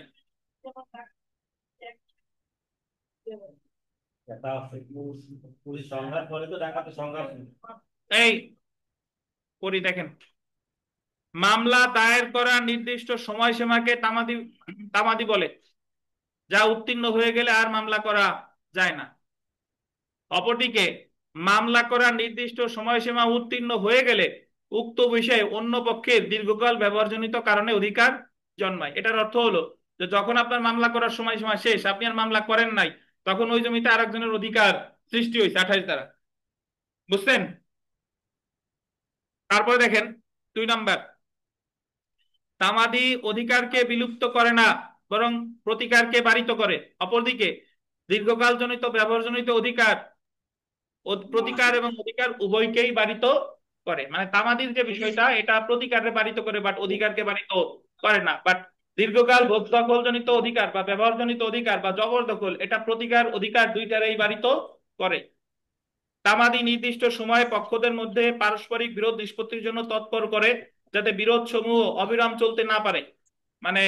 এই করি দেখেন, মামলা দায়ের করা নির্দিষ্ট সময়সীমাকে তামাদি তামাদি বলে, যা উত্তীর্ণ হয়ে গেলে আর মামলা করা যায় না। অপরদিকে মামলা করা নির্দিষ্ট সময়সীমা উত্তীর্ণ হয়ে গেলে উক্ত বিষয়ে অন্য পক্ষের দীর্ঘকাল ব্যবহারজনিত কারণে অধিকার জন্মায়। এটার অর্থ হলো যে যখন আপনার মামলা করার সময়সীমা শেষ, আপনি আর মামলা করেন নাই, তখন ওই জমিতে আরেকজনের অধিকার সৃষ্টি হয়েছে 28 দ্বারা। বুঝছেন? তারপরে দেখেন 2 নাম্বার, তামাদি অধিকারকে বিলুপ্ত করে না বরং প্রতিকারকে বারিত করে। অপরদিকে দীর্ঘকাল জনিত ব্যবহারজনিত অধিকার, প্রতিকার এবং অধিকার উভয়কেই বারিত করে। মানে তামাদির যে বিষয়টা এটা প্রতিকারে বারিত করে বাট অধিকারকে বারিত করে না। বাট দীর্ঘকাল ভোগদখল জনিত অধিকার বা ব্যবহারজনিত অধিকার বা জবরদখল এটা প্রতিকার অধিকার দুইটারই বারিত করে। তামাদি নির্দিষ্ট সময়ে পক্ষদের মধ্যে পারস্পরিক বিরোধ নিষ্পত্তির জন্য তৎপর করে, যাতে বিরোধ সমূহ অবিরাম চলতে না পারে। মানে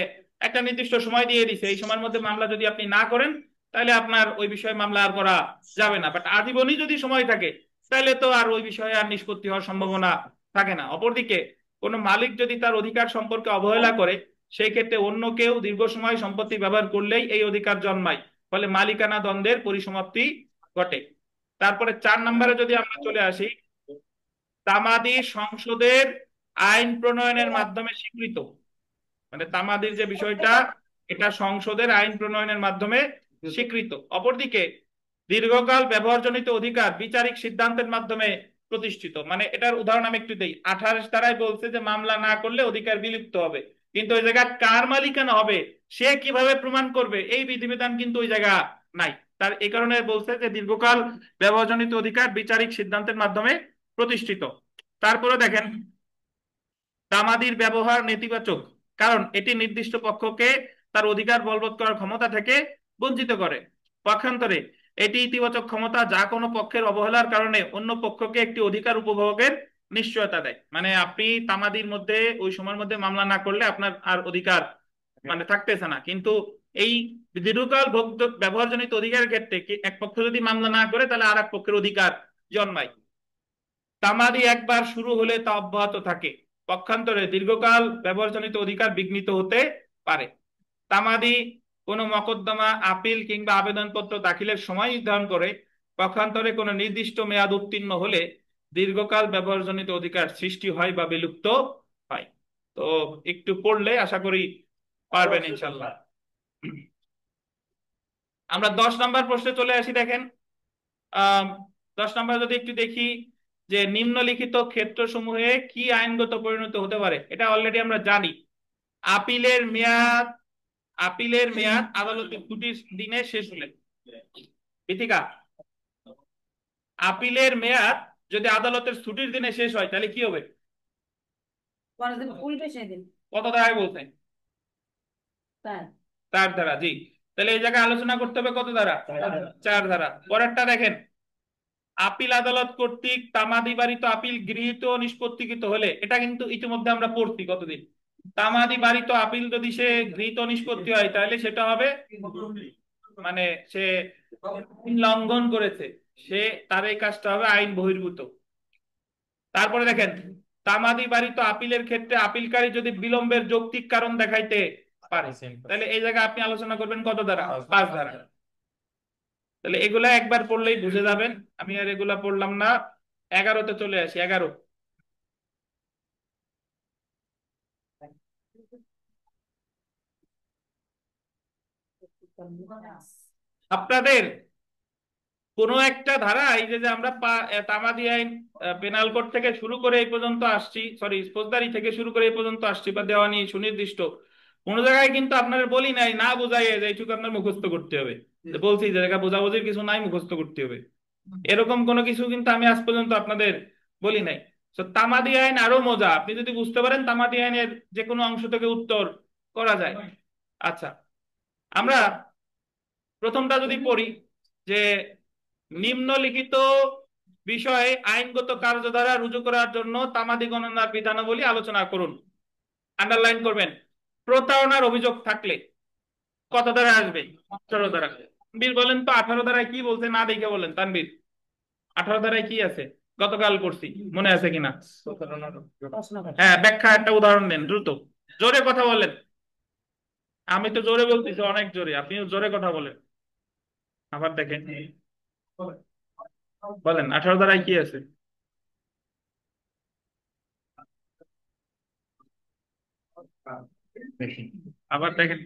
একটা নির্দিষ্ট সময় দিয়ে দিছে, এই সময়ের মধ্যে মামলা যদি আপনি না করেন তাহলে আপনার ওই বিষয়ে মামলা আর করা যাবে না। বাট আজীবনই যদি সময় থাকে তাহলে তো আর ওই বিষয়ে আর নিষ্পত্তি হওয়ার সম্ভাবনা থাকে না। অপরদিকে কোনো মালিক যদি তার অধিকার সম্পর্কে অবহেলা করে, সেই ক্ষেত্রে অন্য কেউ দীর্ঘ সময় সম্পত্তি ব্যবহার করলেই এই অধিকার জন্মায়, ফলে মালিকানা দ্বন্দ্বের পরিসমাপ্তি ঘটে। তারপরে 4 নম্বরে যদি আমরা চলে আসি, তামাদি সংসদের আইন প্রণয়নের মাধ্যমে স্বীকৃত। মানে তামাদির যে বিষয়টা এটা সংসদের আইন প্রণয়নের মাধ্যমে স্বীকৃত। অপরদিকে দীর্ঘকাল ব্যবহারজনিত অধিকার বিচারিক সিদ্ধান্তের মাধ্যমে প্রতিষ্ঠিত। মানে এটার উদাহরণ আমি একটু দিই। 28 ধারায় বলছে যে মামলা না করলে অধিকার বিলুপ্ত হবে, কিন্তু ওই জায়গায় কার মালিকানা হবে সে কিভাবে প্রমাণ করবে এই বিধিবিধান কিন্তু ওই জায়গা নাই। তার এই কারণে বলছে যে দীর্ঘকাল ব্যবহারজনিত অধিকার বিচারিক সিদ্ধান্তের মাধ্যমে প্রতিষ্ঠিত। তারপরে দেখেন তামাদির ব্যবহার নেতিবাচক, কারণ এটি নির্দিষ্ট পক্ষকে তার অধিকার বলবৎ করার ক্ষমতা থেকে বঞ্চিত করে। পক্ষান্তরে এটি ইতিবাচক ক্ষমতা, যা কোনো পক্ষের অবহেলার কারণে অন্য পক্ষকে একটি অধিকার উপভোগের নিশ্চয়তা দেয়। মানে আপনি তামাদির মধ্যে ওই সময়ের মধ্যে মামলা না করলে আপনার আর অধিকার মানে থাকতেছে না, কিন্তু এই দীর্ঘকাল ব্যবহারজনিত অধিকারের ক্ষেত্রে এক পক্ষ যদি মামলা না করে তাহলে আর এক পক্ষের অধিকার জন্মায়। তামাদি একবার শুরু হলে তা অব্যাহত থাকে, পক্ষান্তরে দীর্ঘকাল ব্যবহারজনিত অধিকার বিঘ্নিত হতে পারে। তামাদি কোনো মকদ্দমা, আপিল কিংবা আবেদনপত্র দাখিলের সময় নির্ধারণ করে, পক্ষান্তরে কোনো নির্দিষ্ট মেয়াদ উত্তীর্ণ হলে দীর্ঘকাল ব্যবহারজনিত অধিকার সৃষ্টি হয় বা বিলুপ্ত হয়। তো একটু পড়লে আশা করি পারবেন ইনশাল্লাহ। আমরা 10 নম্বর প্রশ্নে চলে আসি। দেখেন 10 নম্বর যদি একটু দেখি যে নিম্নলিখিত ক্ষেত্রসমূহে কি আইনগত পরিণত হতে পারে, এটা অলরেডি আমরা জানি। আপিলের মেয়াদ আদালতের ছুটির দিনে শেষ হলে, বিথিকা, আপিলের মেয়াদ যদি আদালতের ছুটির দিনে শেষ হয় তাহলে কি হবে? পরের দিন উল্টে সেদিন কত ধারায় বলতে? তাই 4 ধারা। জি, তাহলে এই জায়গায় আলোচনা করতে হবে কত ধারা? 4 ধারা। পরেরটা দেখেন, আপিল আদালত কর্তৃক তামাদি বারিত আপিল গৃহীত ও নিষ্পত্তিকৃত হলে, এটা কিন্তু ইতিমধ্যে আমরা পড়ছি কতদিন। তামাদি বারিত আপিল যদি সে গৃহীত নিষ্পত্তি হয় তাহলে সেটা হবে মানে সে লঙ্ঘন করেছে, সে তার এই কাজটা হবে আইন বহির্ভূত। তারপরে দেখেন, তামাদি বারিত আপিলের ক্ষেত্রে আপিলকারী যদি বিলম্বের যৌক্তিক কারণ দেখাইতে পারে, তাহলে এই জায়গায় আপনি আলোচনা করবেন কত ধারা? 5 ধারা। তাহলে এগুলা একবার পড়লেই বুঝে যাবেন, আমি আর এগুলা পড়লাম না। 11তে চলে আসি। 11, আপনাদের কোনো একটা ধারা, এই যে আমরা তামাদি আইন পেনাল কোড থেকে শুরু করে এই পর্যন্ত আসছি, সরি ফৌজদারি থেকে শুরু করে এই পর্যন্ত আসছি, বা দেওয়ানি সুনির্দিষ্ট, কোন জায়গায় কিন্তু আপনার বলি নাই না বোঝাই যে এইটুকু আপনার মুখস্থ করতে হবে। বলছি যে জায়গা বোঝাবুঝির কিছু নাই, মুখস্থ করতে হবে, এরকম কোনো কিছু কিন্তু আমি আজ পর্যন্ত আপনাদের বলি নাই। তো তামাদি আইন আরো মজা, আপনি যদি বুঝতে পারেন তামাদি আইনের যে কোনো অংশ থেকে উত্তর করা যায়। আচ্ছা, আমরা প্রথমটা যদি পড়ি যে নিম্নলিখিত বিষয়ে আইনগত কার্যধারা রুজু করার জন্য তামাদি গণনার বিধানাবলী আলোচনা করুন। আন্ডারলাইন করবেন। প্রতারণার অভিযোগ থাকলে কত ধারা আসবে? 18 ধারা। তানবীর বলেন তো 18 ধারায় কি বলছে, না দেখে বলেন। তানবীর 18 ধারায় কি আছে? গতকাল পড়ছি, মনে আছে কিনা? হ্যাঁ, ব্যাখ্যা একটা উদাহরণ দেন দ্রুত, জোরে কথা বলেন। আমি তো জোরে বলতেছি, অনেক জোরে, আপনিও জোরে কথা বলেন। আবার দেখেন, বলেন 18 ধারায় কি আছে? আবার দেখেন,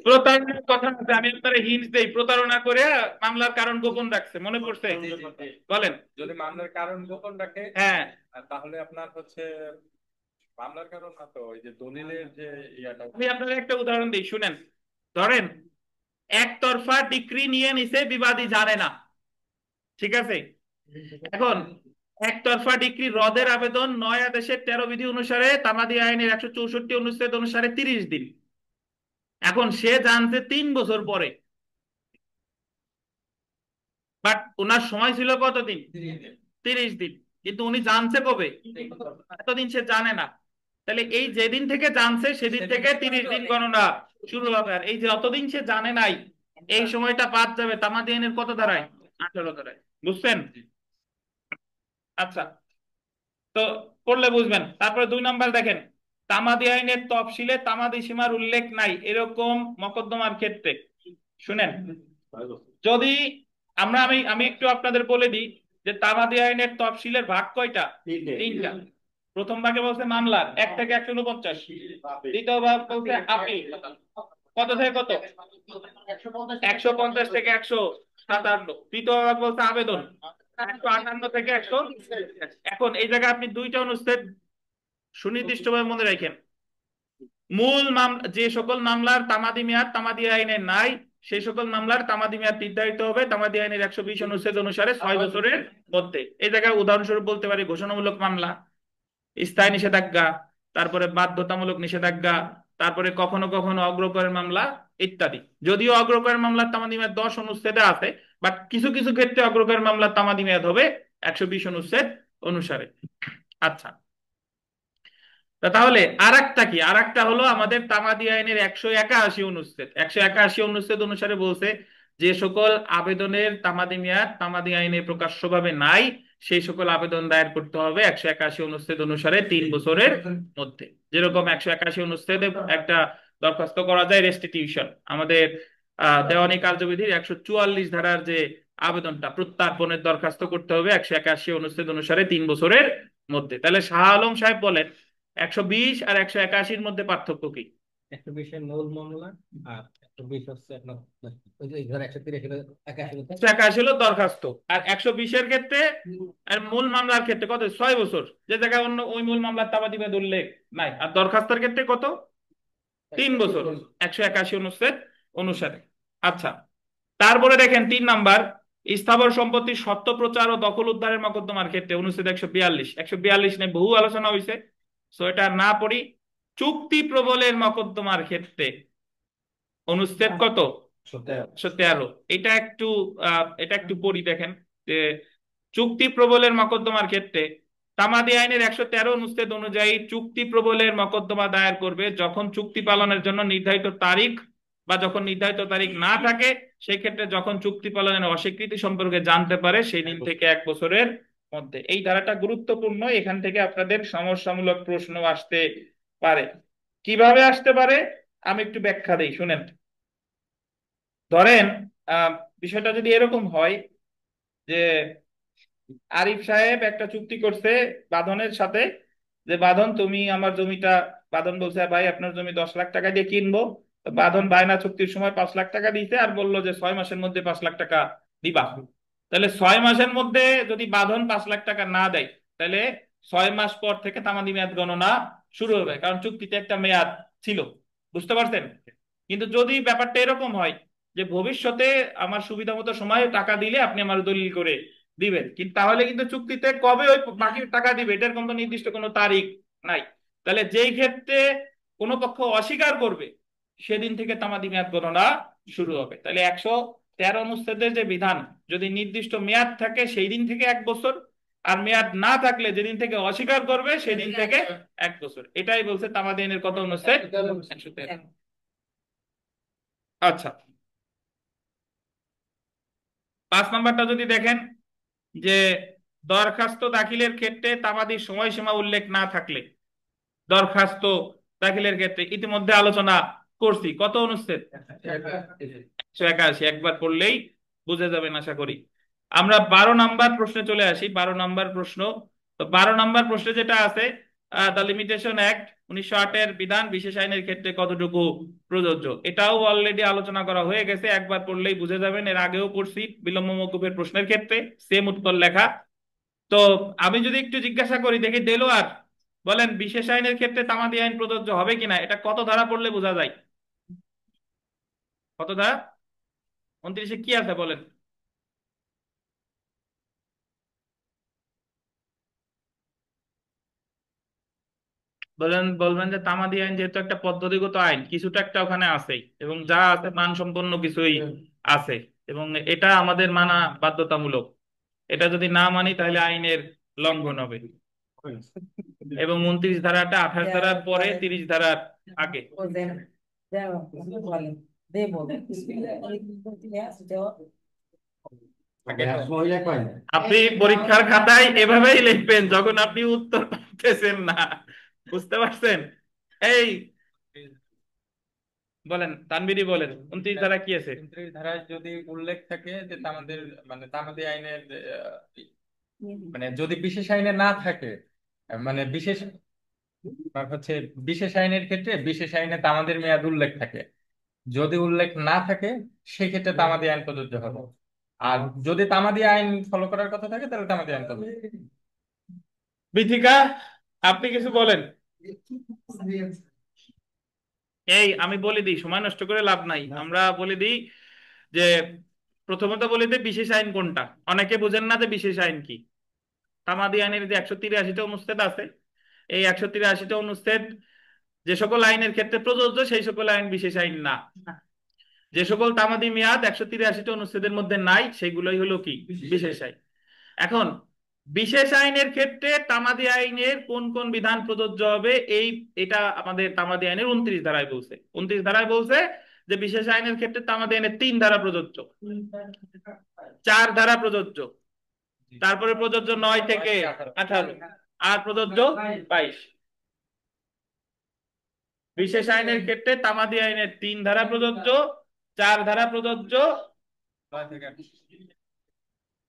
প্রতারণার কথা আছে। আমি আপনার হিন্ট দেই, প্রতারণা করে মামলার কারণ গোপন রাখছে, মনে পড়ছে? বলেন। যদি মামলার কারণ গোপন রাখে, হ্যাঁ, তাহলে আপনার হচ্ছে মামলার কারণ না তো ওই যে দলিলের যে ইয়াটা। আমি আপনার একটা উদাহরণ দিই, শুনেন। ধরেন একতরফা ডিক্রি নিয়ে নিছে, বিবাদী জানে না, ঠিক আছে? এখন একতরফা ডিক্রি রদের আবেদন 9 আদেশের 13 বিধি অনুসারে তামাদি আইনের 164 অনুচ্ছেদ অনুসারে 30 দিন। এখন সে জানছে 3 বছর পরে, বাট ওনার সময় ছিল কতদিন? 30 দিন, কিন্তু উনি জানছে কবে? এতদিন সে জানে না। তাহলে এই যেদিন থেকে জানছে সেদিন থেকে 30 দিন গণনা শুরু হবে। আর এই যে অতদিন সে জানে নাই, এই সময়টা বাদ যাবে তামাদি আইনের কত ধারায়? 18 ধারায়। বুঝছেন? আচ্ছা, তো পড়লে বুঝবেন। তারপরে 2 নাম্বার দেখেন, তামাদি আইনের তফসিলে তামাদি সীমার উল্লেখ নাই এরকম মকদ্দমার ক্ষেত্রে, শুনেন, যদি আমি একটু আপনাদের বলে দিই যে তামাদি আইনের তফসিলের ভাগ কয়টা? 3টা। প্রথম ভাগে বলছে মামলার 1 থেকে 149, দ্বিতীয় ভাগ বলছে আপিল কত থেকে কত? 150 থেকে 157, তৃতীয় ভাগ বলছে আবেদন 158 থেকে 100। এখন এই জায়গায় আপনি 2টা অনুচ্ছেদ সুনির্দিষ্টভাবে মনে রাখেন। মূল মামলা, যে সকল মামলার তামাদি মেয়াদ তামাদি আইনে নাই, সেই সকল মামলার তামাদি মেয়াদ নির্ধারিত হবে তামাদি আইনের 120 অনুচ্ছেদ অনুসারে 6 বছরের মধ্যে। এই জায়গায় উদাহরণস্বরূপ বলতে পারি ঘোষণামূলক মামলা, স্থায়ী নিষেধাজ্ঞা, তারপরে বাধ্যতামূলক নিষেধাজ্ঞা, তারপরে কখনো কখনো অগ্রকরের মামলা ইত্যাদি। যদিও অগ্রকরের মামলার তামাদি মেয়াদ 10 অনুচ্ছেদে আছে, বাট কিছু কিছু ক্ষেত্রে অগ্রকরের মামলার তামাদি মেয়াদ হবে 120 অনুচ্ছেদ অনুসারে। আচ্ছা, তাহলে আরেকটা কি, আরেকটা হলো আমাদের তামাদি আইনের 181 অনুচ্ছেদ। 181 অনুচ্ছেদ অনুসারে বলছে যে সকল আবেদনের তামাদি মেয়াদ তামাদি আইনে প্রকাশ্যভাবে নাই, সেই সকল আবেদন দায়ের করতে হবে 181 অনুচ্ছেদ অনুসারে 3 বছরের মধ্যে। যেরকম 181 অনুচ্ছেদে একটা দরখাস্ত করা যায় রেস্টিটিউশন, আমাদের দেওয়ানি কার্যবিধির 144 ধারার যে আবেদনটা প্রত্যার্পণের দরখাস্ত করতে হবে 181 অনুচ্ছেদ অনুসারে 3 বছরের মধ্যে। তাহলে শাহ আলম সাহেব বলেন 120 আর 181-র মধ্যে পার্থক্য কি? 120 মূল মামলা আর 120 হচ্ছে আপনার ওই যে ধর 130 81 181 হলো দরখাস্ত, আর 120-এর ক্ষেত্রে আর মূল মামলার ক্ষেত্রে কত? 6 বছর, যে জায়গায় অন্য ওই মূল মামলার তাবাদি মেয়াদ উল্লেখ নাই। আর দরখাস্তের ক্ষেত্রে কত? 3 বছর 181 অনুচ্ছেদ অনুসারে। আচ্ছা, তারপরে দেখেন 3 নাম্বার, স্থাবর সম্পত্তির সত্ত্ব প্রচার ও দখল উদ্ধারের মোকদ্দমার ক্ষেত্রে অনুচ্ছেদ 142 নিয়ে বহু আলোচনা হয়েছে, সো এটা না পড়ি। চুক্তি প্রবলের মোকদ্দমার ক্ষেত্রে অনুচ্ছেদ কত? 113। এটা একটু পড়ি, দেখেন যে চুক্তি প্রবলের মোকদ্দমার ক্ষেত্রে তামাদি আইনের 113 অনুচ্ছেদ অনুযায়ী চুক্তি প্রবলের মোকদ্দমা দায়ের করবে যখন চুক্তি পালনের জন্য নির্ধারিত তারিখ বা যখন নির্ধারিত তারিখ না থাকে, সেই ক্ষেত্রে যখন চুক্তি পালনের অস্বীকৃতি সম্পর্কে জানতে পারে সেই দিন থেকে 1 বছরের মধ্যে। এই ধারাটা গুরুত্বপূর্ণ, এখান থেকে আপনাদের সমস্যামূলক প্রশ্ন আসতে পারে। কিভাবে আসতে পারে আমি একটু ব্যাখ্যা দিই, শুনেন। ধরেন আহ বিষয়টা যদি এরকম হয় যে আরিফ সাহেব একটা চুক্তি করছে বাঁধনের সাথে, যে বাঁধন তুমি আমার জমিটা, বাঁধন বলছে ভাই আপনার জমি 10 লাখ টাকা দিয়ে কিনবো। তো বাঁধন বায়না চুক্তির সময় 5 লাখ টাকা দিতে আর বললো যে 6 মাসের মধ্যে 5 লাখ টাকা দিবা। তাহলে 6 মাসের মধ্যে যদি বাঁধন 5 লাখ টাকা না দেয়, তাহলে 6 মাস পর থেকে তামাদি মেয়াদ গণনা শুরু হবে, কারণ চুক্তিতে একটা মেয়াদ ছিল। বুঝতে পারছেন? কিন্তু যদি ব্যাপারটা এরকম হয় যে ভবিষ্যতে আমার সুবিধা মতো সময়ে টাকা দিলে আপনি আমার দলিল করে দিবেন, কিন্তু তাহলে কিন্তু চুক্তিতে কবে ওই বাকি টাকা দিবে এটার কোনো নির্দিষ্ট কোনো তারিখ নাই। তাহলে যেই ক্ষেত্রে কোনো পক্ষ অস্বীকার করবে সেদিন থেকে তামাদি মেয়াদ গণনা শুরু হবে। তাহলে 113 অনুচ্ছেদের যে বিধান, যদি নির্দিষ্ট মেয়াদ থাকে সেই দিন থেকে 1 বছর, আর মেয়াদ না থাকলে যেদিন থেকে অস্বীকার করবে সেদিন থেকে 1 বছর। এটাই বলছে তামাদি আইনের কত অনুচ্ছেদ? 113। আচ্ছা, 5 নাম্বারটা যদি দেখেন যে দরখাস্ত দাখিলের ক্ষেত্রে তামাদির সময়সীমা উল্লেখ না থাকলে, দরখাস্ত দাখিলের ক্ষেত্রে ইতিমধ্যে আলোচনা করছি, কত অনুচ্ছেদ? 181, একবার পড়লেই বুঝে যাবেন আশা করি। আমরা 12 নাম্বার প্রশ্নে চলে আসি। 12 নাম্বার প্রশ্ন, তো 12 নাম্বার প্রশ্নে যেটা আছে, দ্য লিমিটেশন অ্যাক্ট 1908-এর বিধান বিশেষ আইনের ক্ষেত্রে কতটুকু প্রযোজ্য, এটাও অলরেডি আলোচনা করা হয়ে গেছে, একবার পড়লেই বুঝে যাবেন। এর আগেও পড়ছি বিলম্ব মওকুফের প্রশ্নের ক্ষেত্রে, সেম উত্তর লেখা। তো আমি যদি একটু জিজ্ঞাসা করি, দেখি দেলোয়ার বলেন বিশেষ আইনের ক্ষেত্রে তামাদি আইন প্রযোজ্য হবে কিনা, এটা কত ধারা পড়লে বোঝা যায়? কত ধারা? 29-এ কি আছে বলেন? বলবেন যে তামাদি আইন যেহেতু একটা পদ্ধতিগত আইন, কিছুটা একটা ওখানে আছে, এবং যা আছে মানসম্পন্ন কিছুই আছে, এবং এটা আমাদের মানা বাধ্যতামূলক। এটা যদি না মানি তাহলে আইনের লঙ্ঘন হবে। এবং 29 ধারাটা 28 ধারার পরে 30 ধারার আগে। আপনি পরীক্ষার খাতায় এভাবেই লিখবেন যখন আপনি উত্তর পাচ্ছেন না, বুঝতে পারছেন? এই বলেন, তানবিরি বলেন 29 ধারা কি আছে? 29 ধারায় যদি উল্লেখ থাকে যে আমাদের মানে তামাদি আইনের মানে যদি বিশেষ আইনে না থাকে, মানে বিশেষ হচ্ছে বিশেষ আইনের ক্ষেত্রে বিশেষ আইনে তামাদির মেয়াদ উল্লেখ থাকে, যদি উল্লেখ না থাকে সেক্ষেত্রে তামাদি আইন প্রযোজ্য হবে। আর যদি তামাদি আইন ফলো করার কথা থাকে তাহলে তামাদি আইন প্রযোজ্য। বিথিকা, আপনি কিছু বলেন। এই আমি বলে দিই, সময় নষ্ট করে লাভ নাই, আমরা বলে দিই যে প্রথমত বলে দিই বিশেষ আইন কোনটা। অনেকে বুঝেন না যে বিশেষ আইন কি। তামাদি আইনের যে 183টা অনুচ্ছেদ আছে, এই 183টা অনুচ্ছেদ যে সকল আইনের ক্ষেত্রে প্রযোজ্য সেই সকল আইন বিশেষ আইন না। যে সকল তামাদি মেয়াদ 183টা অনুচ্ছেদের মধ্যে নাই সেগুলোই হলো কি বিশেষ আইন। এখন বিশেষ আইনের ক্ষেত্রে তামাদি আইনের কোন কোন বিধান প্রযোজ্য হবে এটা আমাদের তামাদি আইনের 29 ধারায় বলছে। 29 ধারায় বলছে যে বিশেষ আইনের ক্ষেত্রে তামাদি আইনের 3 ধারা প্রযোজ্য, 4 ধারা প্রযোজ্য, তারপরে প্রযোজ্য 9 থেকে 18, আর প্রযোজ্য 22। বিশেষ আইনের ক্ষেত্রে তামাদি আইনের 3 ধারা প্রযোজ্য, 4 ধারা প্রযোজ্য,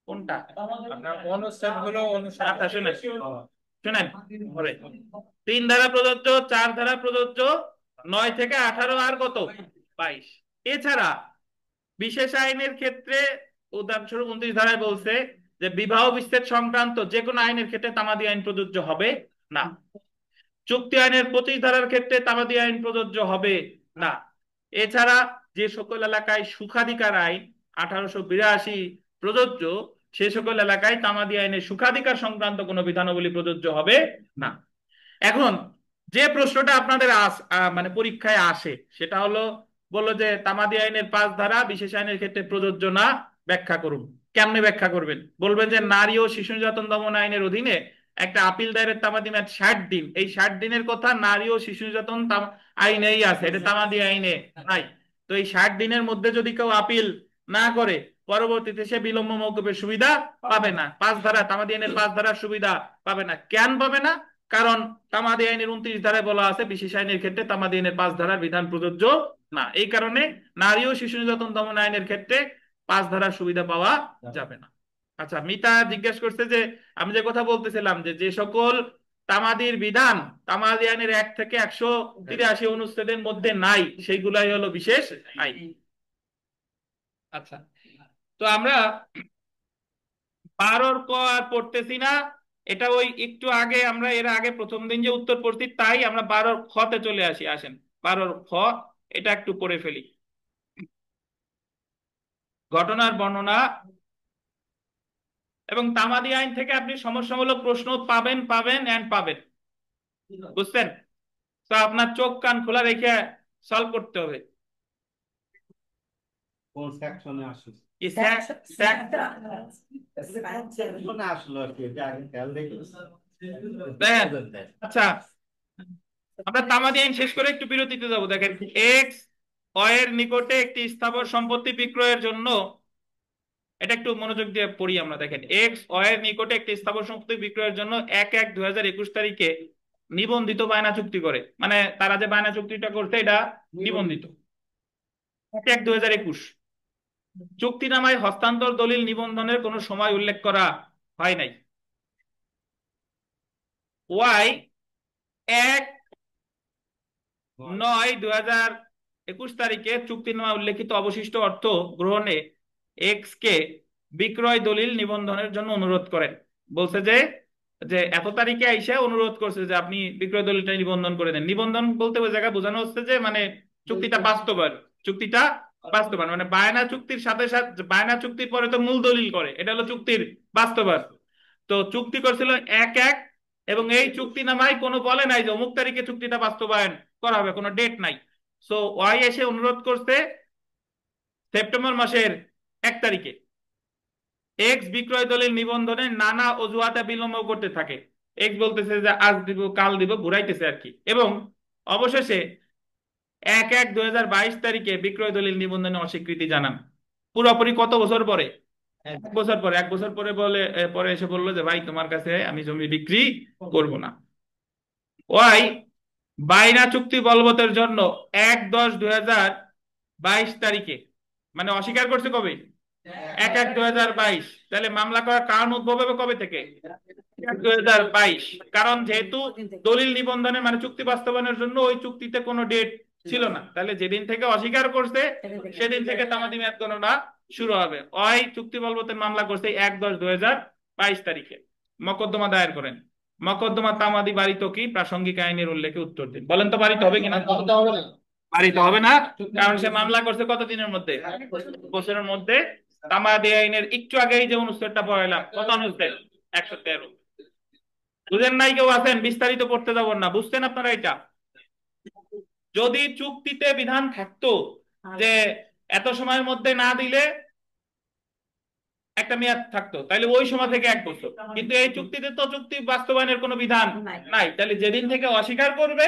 কোনটা আপনার অনুষ্ঠান হলো অনুষ্ঠান। আচ্ছা শুনেন শুনেন, 3 ধারা প্রযোজ্য, 4 ধারা প্রযোজ্য, 9 থেকে 18 আর কত 22। এছাড়া বিশেষ আইনের ক্ষেত্রে উদাহরণস্বরূপ 29 ধারায় বলছে যে বিবাহ বিচ্ছেদ সংক্রান্ত যে কোনো আইনের ক্ষেত্রে তামাদি আইন প্রযোজ্য হবে না। চুক্তি আইনের 25 ধারার ক্ষেত্রে তামাদি আইন প্রযোজ্য হবে না। এছাড়া যে সকল এলাকায় সুখাধিকার আইন 1882 প্রযোজ্য সে সকল এলাকায় তামাদি আইনের সুখাধিকার সংক্রান্ত কোনো বিধানাবলী প্রযোজ্য হবে না। এখন যে প্রশ্নটা আপনাদের মানে পরীক্ষায় আসে সেটা হলো, বললো যে তামাদি আইনের 5 ধারা বিশেষ আইনের ক্ষেত্রে প্রযোজ্য না, ব্যাখ্যা করুন। কেমনে ব্যাখ্যা করবেন? বলবেন যে নারী ও শিশু নির্যাতন দমন আইনের অধীনে একটা আপিল দায়েরের তামাদি মেয়াদ 60 দিন। এই 60 দিনের কথা নারী ও শিশু নির্যাতন আইনেই আছে, এটা তামাদি আইনে নাই। তো এই 60 দিনের মধ্যে যদি কেউ আপিল না করে পরবর্তীতে সে বিলম্ব মওকুফের সুবিধা পাবে না। 5 ধারা তামাদি আইনের 5 ধারার সুবিধা পাবে না। কেন পাবে না? কারণ তামাদি আইনের 29 ধারায় বলা আছে বিশেষ আইনের ক্ষেত্রে তামাদি আইনের 5 ধারার বিধান প্রযোজ্য না। এই কারণে নারী ও শিশু নির্যাতন দমন আইনের ক্ষেত্রে 5 ধারার সুবিধা পাওয়া যাবে না। আচ্ছা, মিতা জিজ্ঞেস করছে যে আমি যে কথা বলতেছিলাম যে সকল তামাদির বিধান তামাদি আইনের 1 থেকে 183 অনুচ্ছেদের মধ্যে নাই সেইগুলাই হলো বিশেষ আইন। আচ্ছা, তো আমরা 12 ক আর পড়তেছি না, এটা ওই একটু আগে আমরা এর আগে প্রথম দিন যে উত্তর পড়ছি তাই আমরা 12 খতে চলে আসি। আসেন 12 খ এটা একটু পড়ে ফেলি। ঘটনার বর্ণনা এবং তামাদি আইন থেকে আপনি সমস্যামূলক প্রশ্ন পাবেন পাবেন, বুঝছেন? তো আপনার চোখ কান খোলা রেখে সলভ করতে হবে। কোন সেকশনে আসছে? সেকশনে আসলো আর কি, এটা আগে খেয়াল রেখে। আচ্ছা, আমরা তামাদি আইন শেষ করে একটু বিরতিতে যাবো। দেখেন, এক্স অয়ের নিকটে একটি স্থাবর সম্পত্তি বিক্রয়ের জন্য, এটা একটু মনোযোগ দিয়ে পড়ি আমরা। দেখেন, এক্স অয়ের নিকটে একটি স্থাবর সম্পত্তি বিক্রয়ের জন্য 1/1/2021 তারিখে নিবন্ধিত বায়না চুক্তি করে। মানে তারা যে বায়না চুক্তিটা করছে এটা নিবন্ধিত 1/1/2021। চুক্তিনামায় হস্তান্তর দলিল নিবন্ধনের কোনো সময় উল্লেখ করা হয় নাই। ওয়াই 1/9/2021 তারিখে চুক্তিনামায় উল্লেখিত অবশিষ্ট অর্থ গ্রহণে এক্স কে বিক্রয় দলিল নিবন্ধনের জন্য অনুরোধ করেন। বলছে যে এত তারিখে আইসা অনুরোধ করছে যে আপনি বিক্রয় দলিলটা নিবন্ধন করে দেন। নিবন্ধন বলতে ওই জায়গায় বোঝানো হচ্ছে যে মানে চুক্তিটা বাস্তবায়ন মানে বায়না চুক্তির সাথে সাথে বায়না চুক্তির পরে তো মূল দলিল করে, এটা হলো চুক্তির বাস্তবায়ন। তো চুক্তি করছিল 1/1 এবং এই চুক্তিনামায় কোনো বলে নাই যে অমুক তারিখে চুক্তিটা বাস্তবায়ন করা হবে, কোনো ডেট নাই। সো ওয়াই এসে অনুরোধ করছে সেপ্টেম্বর মাসের 1 তারিখে। এক্স বিক্রয় দলিল নিবন্ধনে নানা অজুহাতে বিলম্ব করতে থাকে। এক্স বলতেছে যে আজ দিব কাল দিব, ঘুরাইতেছে আর কি। এবং অবশেষে 1/1/2022 তারিখে বিক্রয় দলিল নিবন্ধনে অস্বীকৃতি জানান। পুরোপুরি কত বছর পরে? 1 বছর পরে। 1 বছর পরে পরে এসে বললো যে ভাই তোমার কাছে আমি জমি বিক্রি করব না। ওয়াই বায়না চুক্তি বলবতের জন্য 1/10/2022 তারিখে, মানে অস্বীকার করছে কবে? 1/1/2022। তাহলে মামলা করার কারণ উদ্ভব হবে কবে থেকে? 1/2022। কারণ যেহেতু দলিল নিবন্ধনের মানে চুক্তি বাস্তবায়নের জন্য ওই চুক্তিতে কোনো ডেট ছিল না, তাহলে যেদিন থেকে অস্বীকার করছে সেদিন থেকে তামাদি মেয়াদ গণনা শুরু হবে। ওই চুক্তি বলবতের মামলা করছে 1/10/2022 তারিখে। মকদ্দমা দায়ের করেন। মকদ্দমা তামাদি বাড়িত কি প্রাসঙ্গিক আইনের উল্লেখে উত্তর দিন। বলেন তো বাড়িতে হবে কিনা? বাড়িতে হবে না, কারণ সে মামলা করছে কত দিনের মধ্যে? বছরের মধ্যে। তামাদি আইনের একটু আগেই যে অনুচ্ছেদটা পড়াইলাম, কত অনুচ্ছেদ? 113। বুঝেন নাই কেউ আছেন? বিস্তারিত পড়তে যাব না, বুঝছেন আপনারা এটা? যদি চুক্তিতে বিধান থাকতো যে এত সময়ের মধ্যে না দিলে একটা মেয়াদ থাকতো, তাহলে ওই সময় থেকে 1 বছর। কিন্তু এই চুক্তিতে তো চুক্তি বাস্তবায়নের কোনো বিধান নাই, তাহলে যেদিন থেকে অস্বীকার করবে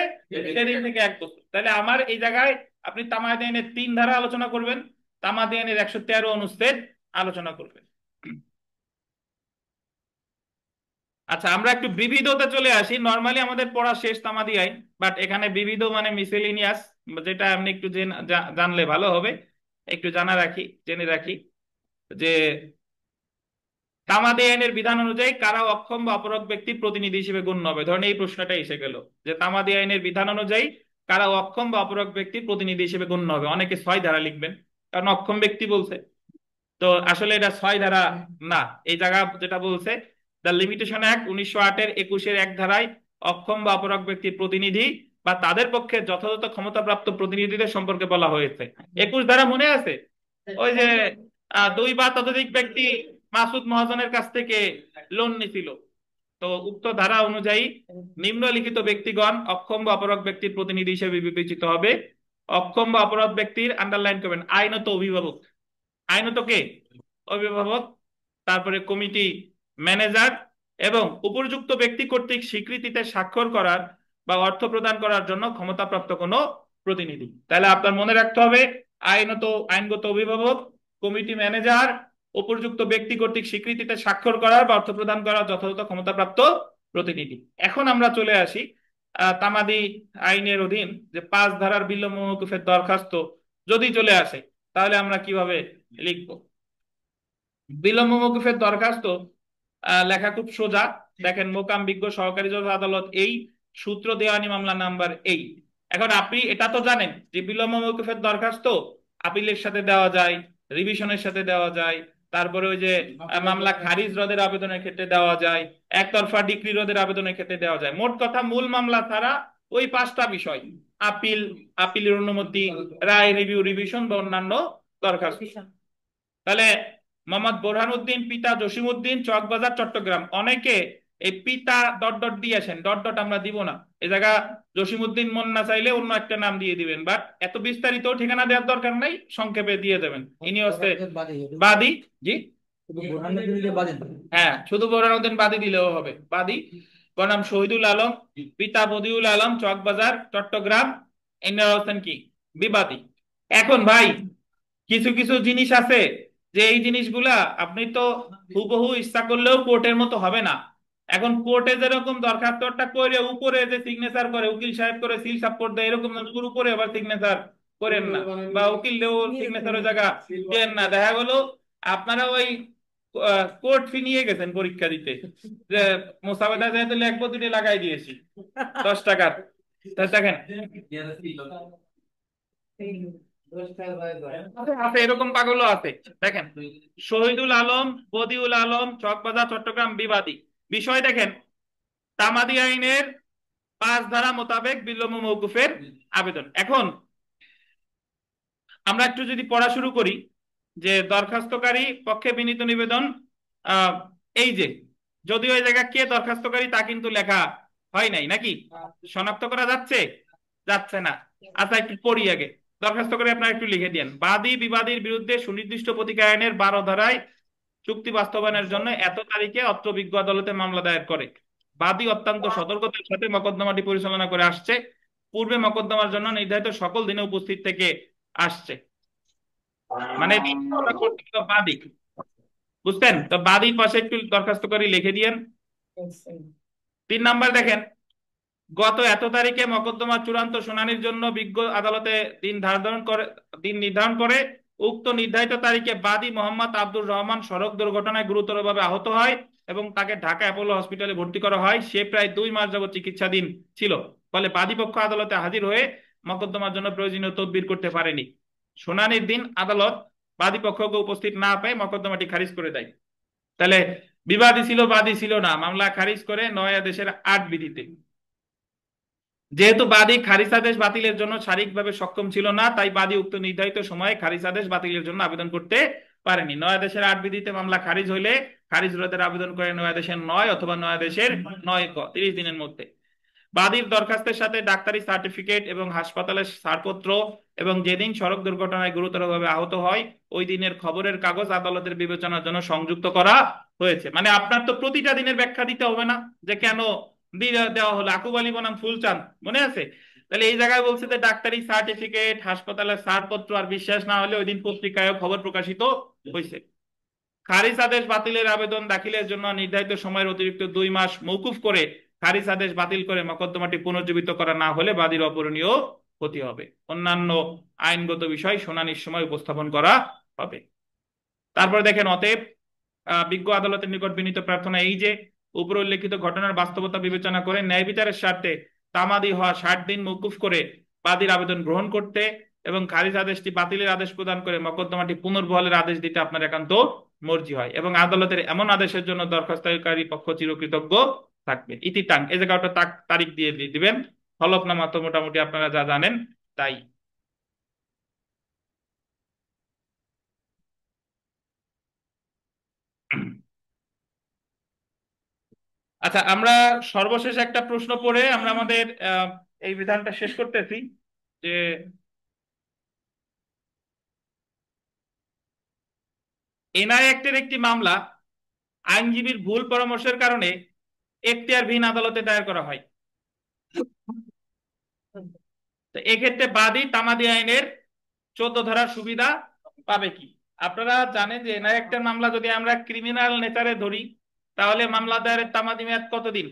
সেদিন থেকে 1 বছর। তাহলে আমার এই জায়গায় আপনি তামাদি আইনের 3 ধারা আলোচনা করবেন, তামাদি আইনের 113 অনুচ্ছেদ আলোচনা করবেন। আচ্ছা, আমরা একটু বিবিধতে চলে আসি। নরমালি আমাদের পড়া শেষ তামাদি আইন, বাট এখানে বিবিধ মানে মিসেলিনিয়াস, যেটা আপনি একটু জানলে ভালো হবে, একটু জেনে রাখি যে তামাদি আইনের বিধান অনুযায়ী কারা অক্ষম বা অপরগ ব্যক্তির প্রতিনিধি হিসেবে গণ্য হবে। ধরেন এই প্রশ্নটা এসে গেল যে তামাদি আইনের বিধান অনুযায়ী কারা অক্ষম বা অপরগ ব্যক্তির প্রতিনিধি হিসেবে গণ্য হবে। অনেকে 6 ধারা লিখবেন, কারণ অক্ষম ব্যক্তি বলছে। তো আসলে এটা 6 ধারা না, এই জায়গা যেটা বলছে দ্য লিমিটেশন অ্যাক্ট 1908 এর 21 ধারায় অক্ষম বা অপরগ ব্যক্তির প্রতিনিধি বা তাদের পক্ষে যথাযথ ক্ষমতাপ্রাপ্ত প্রতিনিধিদের সম্পর্কে বলা হয়েছে। 21 ধারা মনে আছে? ওই যে 2 বা ততোধিক ব্যক্তি মাসুদ মহাজনের কাছ থেকে লোন নিছিল। তো উক্ত ধারা অনুযায়ী নিম্নলিখিত ব্যক্তিগণ অক্ষম বা অপরাধ ব্যক্তির প্রতিনিধি হিসেবে বিবেচিত হবে। অক্ষম বা অপরাধ ব্যক্তির আন্ডারলাইন করবেন আইনত অভিভাবক, আইনত কে? অভিভাবক, তারপরে কমিটি ম্যানেজার এবং উপযুক্ত ব্যক্তি কর্তৃক স্বীকৃতিতে স্বাক্ষর করার বা অর্থ প্রদান করার জন্য ক্ষমতাপ্রাপ্ত কোনো প্রতিনিধি। তাহলে আপনার মনে রাখতে হবে আইনগত অভিভাবক, কমিটি ম্যানেজার, উপযুক্ত ব্যক্তি কর্তৃক স্বীকৃতিতে স্বাক্ষর করার বা অর্থ প্রদান করার যথাযথ ক্ষমতাপ্রাপ্ত প্রতিনিধি। এখন আমরা চলে আসি তামাদি আইনের অধীন যে 5 ধারার বিলম্ব মওকুফের দরখাস্ত যদি চলে আসে তাহলে আমরা কিভাবে লিখবো। বিলম্ব মওকুফের দরখাস্ত লেখা খুব সোজা। দেখেন, মোকাম বিজ্ঞ সহকারী জজ আদালত এই, সূত্র দেওয়ানি মামলা নাম্বার এই। এখন আপনি এটা তো জানেন যে বিলম্ব মওকুফের দরখাস্ত আপিলের সাথে দেওয়া যায়, রিভিশনের সাথে দেওয়া যায়, তারপরে ওই যে মামলা খারিজ রদের আবেদনের ক্ষেত্রে দেওয়া যায়, একতরফা ডিক্রি রদের আবেদনের ক্ষেত্রে দেওয়া যায়। মোট কথা মূল মামলা ছাড়া ওই 5টা বিষয়, আপিল, আপিলের অনুমতি, রায়, রিভিউ, রিভিশন বা অন্যান্য দরখাস্ত। তাহলে মোহাম্মদ বোরহানউদ্দিন পিতা জসিমউদ্দিন, চকবাজার, চট্টগ্রাম। অনেকে এই পিতা ডট ডট দিয়েছেন, ডট ডট আমরা দিব না, এই জায়গা জসিমউদ্দিন মন না চাইলে অন্য একটা নাম দিয়ে দিবেন, বাট এত বিস্তারিত ঠিকানা দেওয়ার দরকার নাই, সংক্ষেপে দিয়ে দেবেন। ইনি হচ্ছে বাদী। জি, হ্যাঁ, শুধু বোরহানউদ্দিন বাদী দিলেও হবে। বাদী বনাম শহীদুল আলম, পিতা বদিউল আলম, চকবাজার, চট্টগ্রাম। এনারা হচ্ছেন কি? বিবাদী। এখন ভাই কিছু কিছু জিনিস আছে যে এই জিনিসগুলা আপনি তো হুবহু ইচ্ছা করলেও কোর্টের মতো হবে না। এখন কোর্টে যেরকম দরখাস্তটা করে উপরে যে সিগনেচার করে উকিল সাহেব করে সিল সাপোর্ট দেয়, এরকম উপরে আবার সিগনেচার করেন না, বা উকিল সিগনেচারের জায়গা দেন না। দেখা গেলো আপনারা ওই কোর্ট ফি নিয়ে গেছেন পরীক্ষা দিতে, যে মোসাবেদা যেহেতু লিখবো 2টি লাগাই দিয়েছি 10 টাকার। দেখেন আছে, এরকম পাগলও আছে। দেখেন, শহীদুল আলম, বদিউল আলম, চকবাজার, চট্টগ্রাম, বিবাদী। বিষয় দেখেন, তামাদি আইনের 5 ধারা মোতাবেক বিলম্ব মওকুফের আবেদন। এখন আমরা একটু যদি পড়া শুরু করি যে দরখাস্তকারী পক্ষে বিনীত নিবেদন, এই যে যদিও এই জায়গা কে দরখাস্তকারী তা কিন্তু লেখা হয় নাই, নাকি শনাক্ত করা যাচ্ছে না। আচ্ছা, একটু পড়ি আগে। দরখাস্ত করে আপনারা একটু লিখে দেন, বাদী বিবাদীর বিরুদ্ধে সুনির্দিষ্ট প্রতিকার আইনের 12 ধারায় চুক্তি বাস্তবায়নের জন্য এত তারিখে অত্র বিজ্ঞ আদালতে মামলা দায়ের করে। বাদী অত্যন্ত সতর্কতার সাথে মকদ্দমাটি পরিচালনা করে আসছে, পূর্বে মকদ্দমার জন্য নির্ধারিত সকল দিনে উপস্থিত থেকে আসছে। মানে বাদী, বুঝতেন তো? বাদীর পাশে একটু দরখাস্তকারী লিখে দিয়েন। 3 নাম্বার দেখেন, গত এত তারিখে মকদ্দমা চূড়ান্ত শুনানির জন্য বিজ্ঞ আদালতে দিন নির্ধারণ করে উক্ত নির্ধারিত তারিখে বাদী মোহাম্মদ আব্দুর রহমান সড়ক দুর্ঘটনায় গুরুতরভাবে আহত হয় এবং তাকে ঢাকা অ্যাপোলো হসপিটালে ভর্তি করা হয়। সে প্রায় 2 মাস যাবত চিকিৎসাধীন ছিল, ফলে বাদী পক্ষ আদালতে হাজির হয়ে মকদ্দমার জন্য প্রয়োজনীয় তদবির করতে পারেনি। শুনানির দিন আদালত বাদী পক্ষকে উপস্থিত না পেয়ে মকদ্দমাটি খারিজ করে দেয়। তাহলে বিবাদী ছিল, বাদী ছিল না, মামলা খারিজ করে 9 আদেশের 8 বিধিতে। যেহেতু বাদী খারিজ আদেশ বাতিলের জন্য শারীরিকভাবে সক্ষম ছিল না, তাই বাদী উক্ত নির্ধারিত সময়ে খারিজ আদেশ বাতিলের জন্য আবেদন করতে পারেনি। 9 আদেশের 8 বিধিতে মামলা খারিজ হইলে খারিজ রোধের আবেদন করে 9 আদেশের 9 অথবা 9 আদেশের 9 ক 30 দিনের মধ্যে। বাদীর দরখাস্তের সাথে ডাক্তারি সার্টিফিকেট এবং হাসপাতালের ছাড়পত্র এবং যেদিন সড়ক দুর্ঘটনায় গুরুতরভাবে আহত হয় ওই দিনের খবরের কাগজ আদালতের বিবেচনার জন্য সংযুক্ত করা হয়েছে। মানে আপনার তো প্রতিটা দিনের ব্যাখ্যা দিতে হবে না যে কেন দেওয়া হলো। আকুব আলী বনাম ফুলচাঁদ মনে আছে? তাহলে এই জায়গায় বলছে যে ডাক্তারি সার্টিফিকেট, হাসপাতালের ছাড়পত্র আর বিশ্বাস না হলে ওই দিন পত্রিকায় খবর প্রকাশিত হয়েছে। খারিজ আদেশ বাতিলের আবেদন দাখিলের জন্য নির্ধারিত সময়ের অতিরিক্ত 2 মাস মওকুফ করে খারিজ আদেশ বাতিল করে মোকদ্দমাটি পুনর্জীবিত করা না হলে বাদীর অপূরণীয় ক্ষতি হবে। অন্যান্য আইনগত বিষয় শুনানির সময় উপস্থাপন করা হবে। তারপরে দেখেন, অতএব বিজ্ঞ আদালতের নিকট বিনীত প্রার্থনা এই যে উপর উল্লেখিত ঘটনার বাস্তবতা বিবেচনা করে ন্যায় বিচারের স্বার্থে তামাদি হওয়া 60 দিন মওকুফ করে বাদীর আবেদন গ্রহণ করতে এবং খারিজ আদেশটি বাতিলের আদেশ প্রদান করে মোকদ্দমাটি পুনর্বহালের আদেশ দিতে আপনার একান্ত মর্জি হয় এবং আদালতের এমন আদেশের জন্য দরখাস্তকারী পক্ষ চিরকৃতজ্ঞ থাকবে। ইতিটাং এই জায়গাটা তারিখ দিয়ে দিবেন। হলফনামা তো মোটামুটি আপনারা যা জানেন তাই। আচ্ছা, আমরা সর্বশেষ একটা প্রশ্ন পড়ে আমরা আমাদের এই বিধানটা শেষ করতেছি যে এনআই অ্যাক্টের একটি মামলা আইনজীবীর ভুল পরামর্শের কারণে এখতিয়ারবিহীন আদালতে দায়ের করা হয়। তো এক্ষেত্রে বাদী তামাদি আইনের 14 ধারার সুবিধা পাবে কি? আপনারা জানেন যে এনআই অ্যাক্টের মামলা যদি আমরা ক্রিমিনাল নেচারে ধরি তাহলে মামলা দায়েরের তামাদি মেয়াদ কতদিন?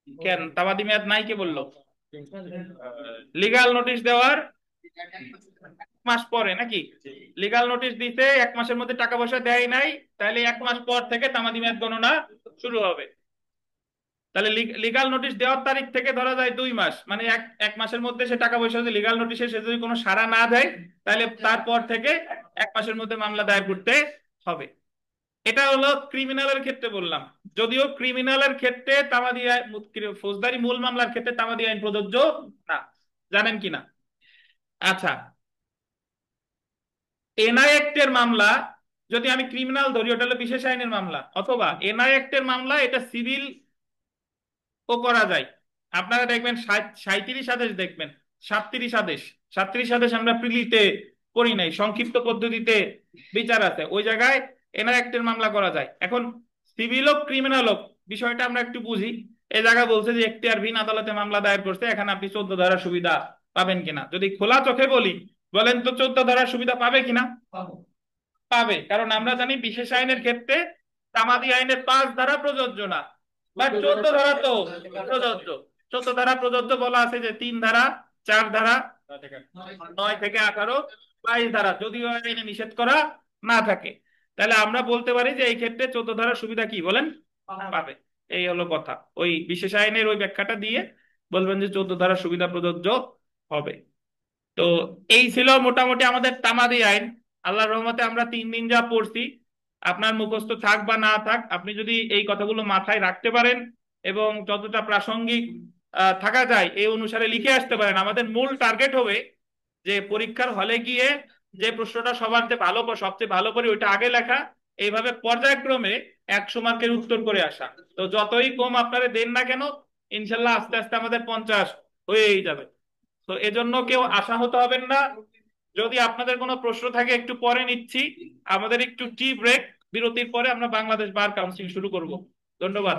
কেন তামাদি মেয়াদ নাই কে বললো? লিগাল নোটিশ দেওয়ার 1 মাস পরে নাকি? লিগাল নোটিশ দিতে 1 মাসের মধ্যে টাকা পয়সা দেয় নাই, তাহলে 1 মাস পর থেকে তামাদি মেয়াদ গণনা শুরু হবে। তাহলে লিগাল নোটিশ দেওয়ার তারিখ থেকে ধরা যায় 2 মাস, মানে এক মাসের মধ্যে সে টাকা পয়সা যদি লিগাল নোটিশে সে যদি কোনো সাড়া না দেয় তাহলে তারপর থেকে 1 মাসের মধ্যে মামলা দায়ের করতে হবে। এটা হলো ক্রিমিনালের ক্ষেত্রে বললাম। যদিও ক্রিমিনালের ক্ষেত্রে তামাদি আইন, ফৌজদারি মূল মামলার ক্ষেত্রে তামাদি আইন প্রযোজ্য না, জানেন কিনা? আচ্ছা, এনআই অ্যাক্টের মামলা যদি আমি ক্রিমিনাল ধরি ওটা হলো বিশেষ আইনের মামলা, অথবা এনআই অ্যাক্টের মামলা এটা সিভিল ও করা যায়। আপনারা দেখবেন 37 আদেশ, দেখবেন 37 আদেশ আমরা প্রিলিতে করি নাই, সংক্ষিপ্ত পদ্ধতিতে বিচার আছে, ওই জায়গায় এনআই অ্যাক্টের মামলা করা যায়। এখন সিভিল হোক ক্রিমিনাল হোক বিষয়টা আমরা একটু বুঝি। এই জায়গায় বলছে যে এখতিয়ারবিহীন আদালতে মামলা দায়ের করছে, এখানে আপনি 14 ধারার সুবিধা পাবেন কিনা? যদি খোলা চোখে বলি, বলেন তো 14 ধারার সুবিধা পাবে কিনা? পাবে, কারণ আমরা জানি বিশেষ আইনের ক্ষেত্রে তামাদি আইনের 5 ধারা প্রযোজ্য না, বা 14 ধারা তো প্রযোজ্য। 14 ধারা প্রযোজ্য বলা আছে যে 3 ধারা, 4 ধারা, 9 থেকে 18, 22 ধারা যদিও আইনে নিষেধ করা না থাকে। তাহলে আমরা বলতে পারি যে এই ক্ষেত্রে 14 ধারার সুবিধা কি বলেন? পাবে। এই হলো কথা। ওই বিশেষ আইনের ওই ব্যাখ্যাটা দিয়ে বলবেন যে 14 ধারার সুবিধা প্রযোজ্য হবে। তো এই ছিল মোটামুটি আমাদের তামাদি আইন। আল্লাহর রহমতে আমরা 3 দিন যা পড়ছি, আপনার মুখস্থ থাক বা না থাক, আপনি যদি এই কথাগুলো মাথায় রাখতে পারেন এবং যতটা প্রাসঙ্গিক থাকা যায় এই অনুসারে লিখে আসতে পারেন, আমাদের মূল টার্গেট হবে যে পরীক্ষার হলে গিয়ে যে প্রশ্নটা সবার সবচেয়ে ভালো করে ওইটা আগে লেখা, এইভাবে পর্যায়ক্রমে 100 মার্কের উত্তর করে আসা। তো যতই কম আপনারা দেন না কেন, ইনশাল্লাহ আস্তে আস্তে আমাদের 50 হয়েই যাবে। তো এজন্য কেউ আশাহত হবেন না। যদি আপনাদের কোনো প্রশ্ন থাকে একটু পরে নিচ্ছি, আমাদের একটু টি ব্রেক, বিরতির পরে আমরা বাংলাদেশ বার কাউন্সিল শুরু করব। ধন্যবাদ।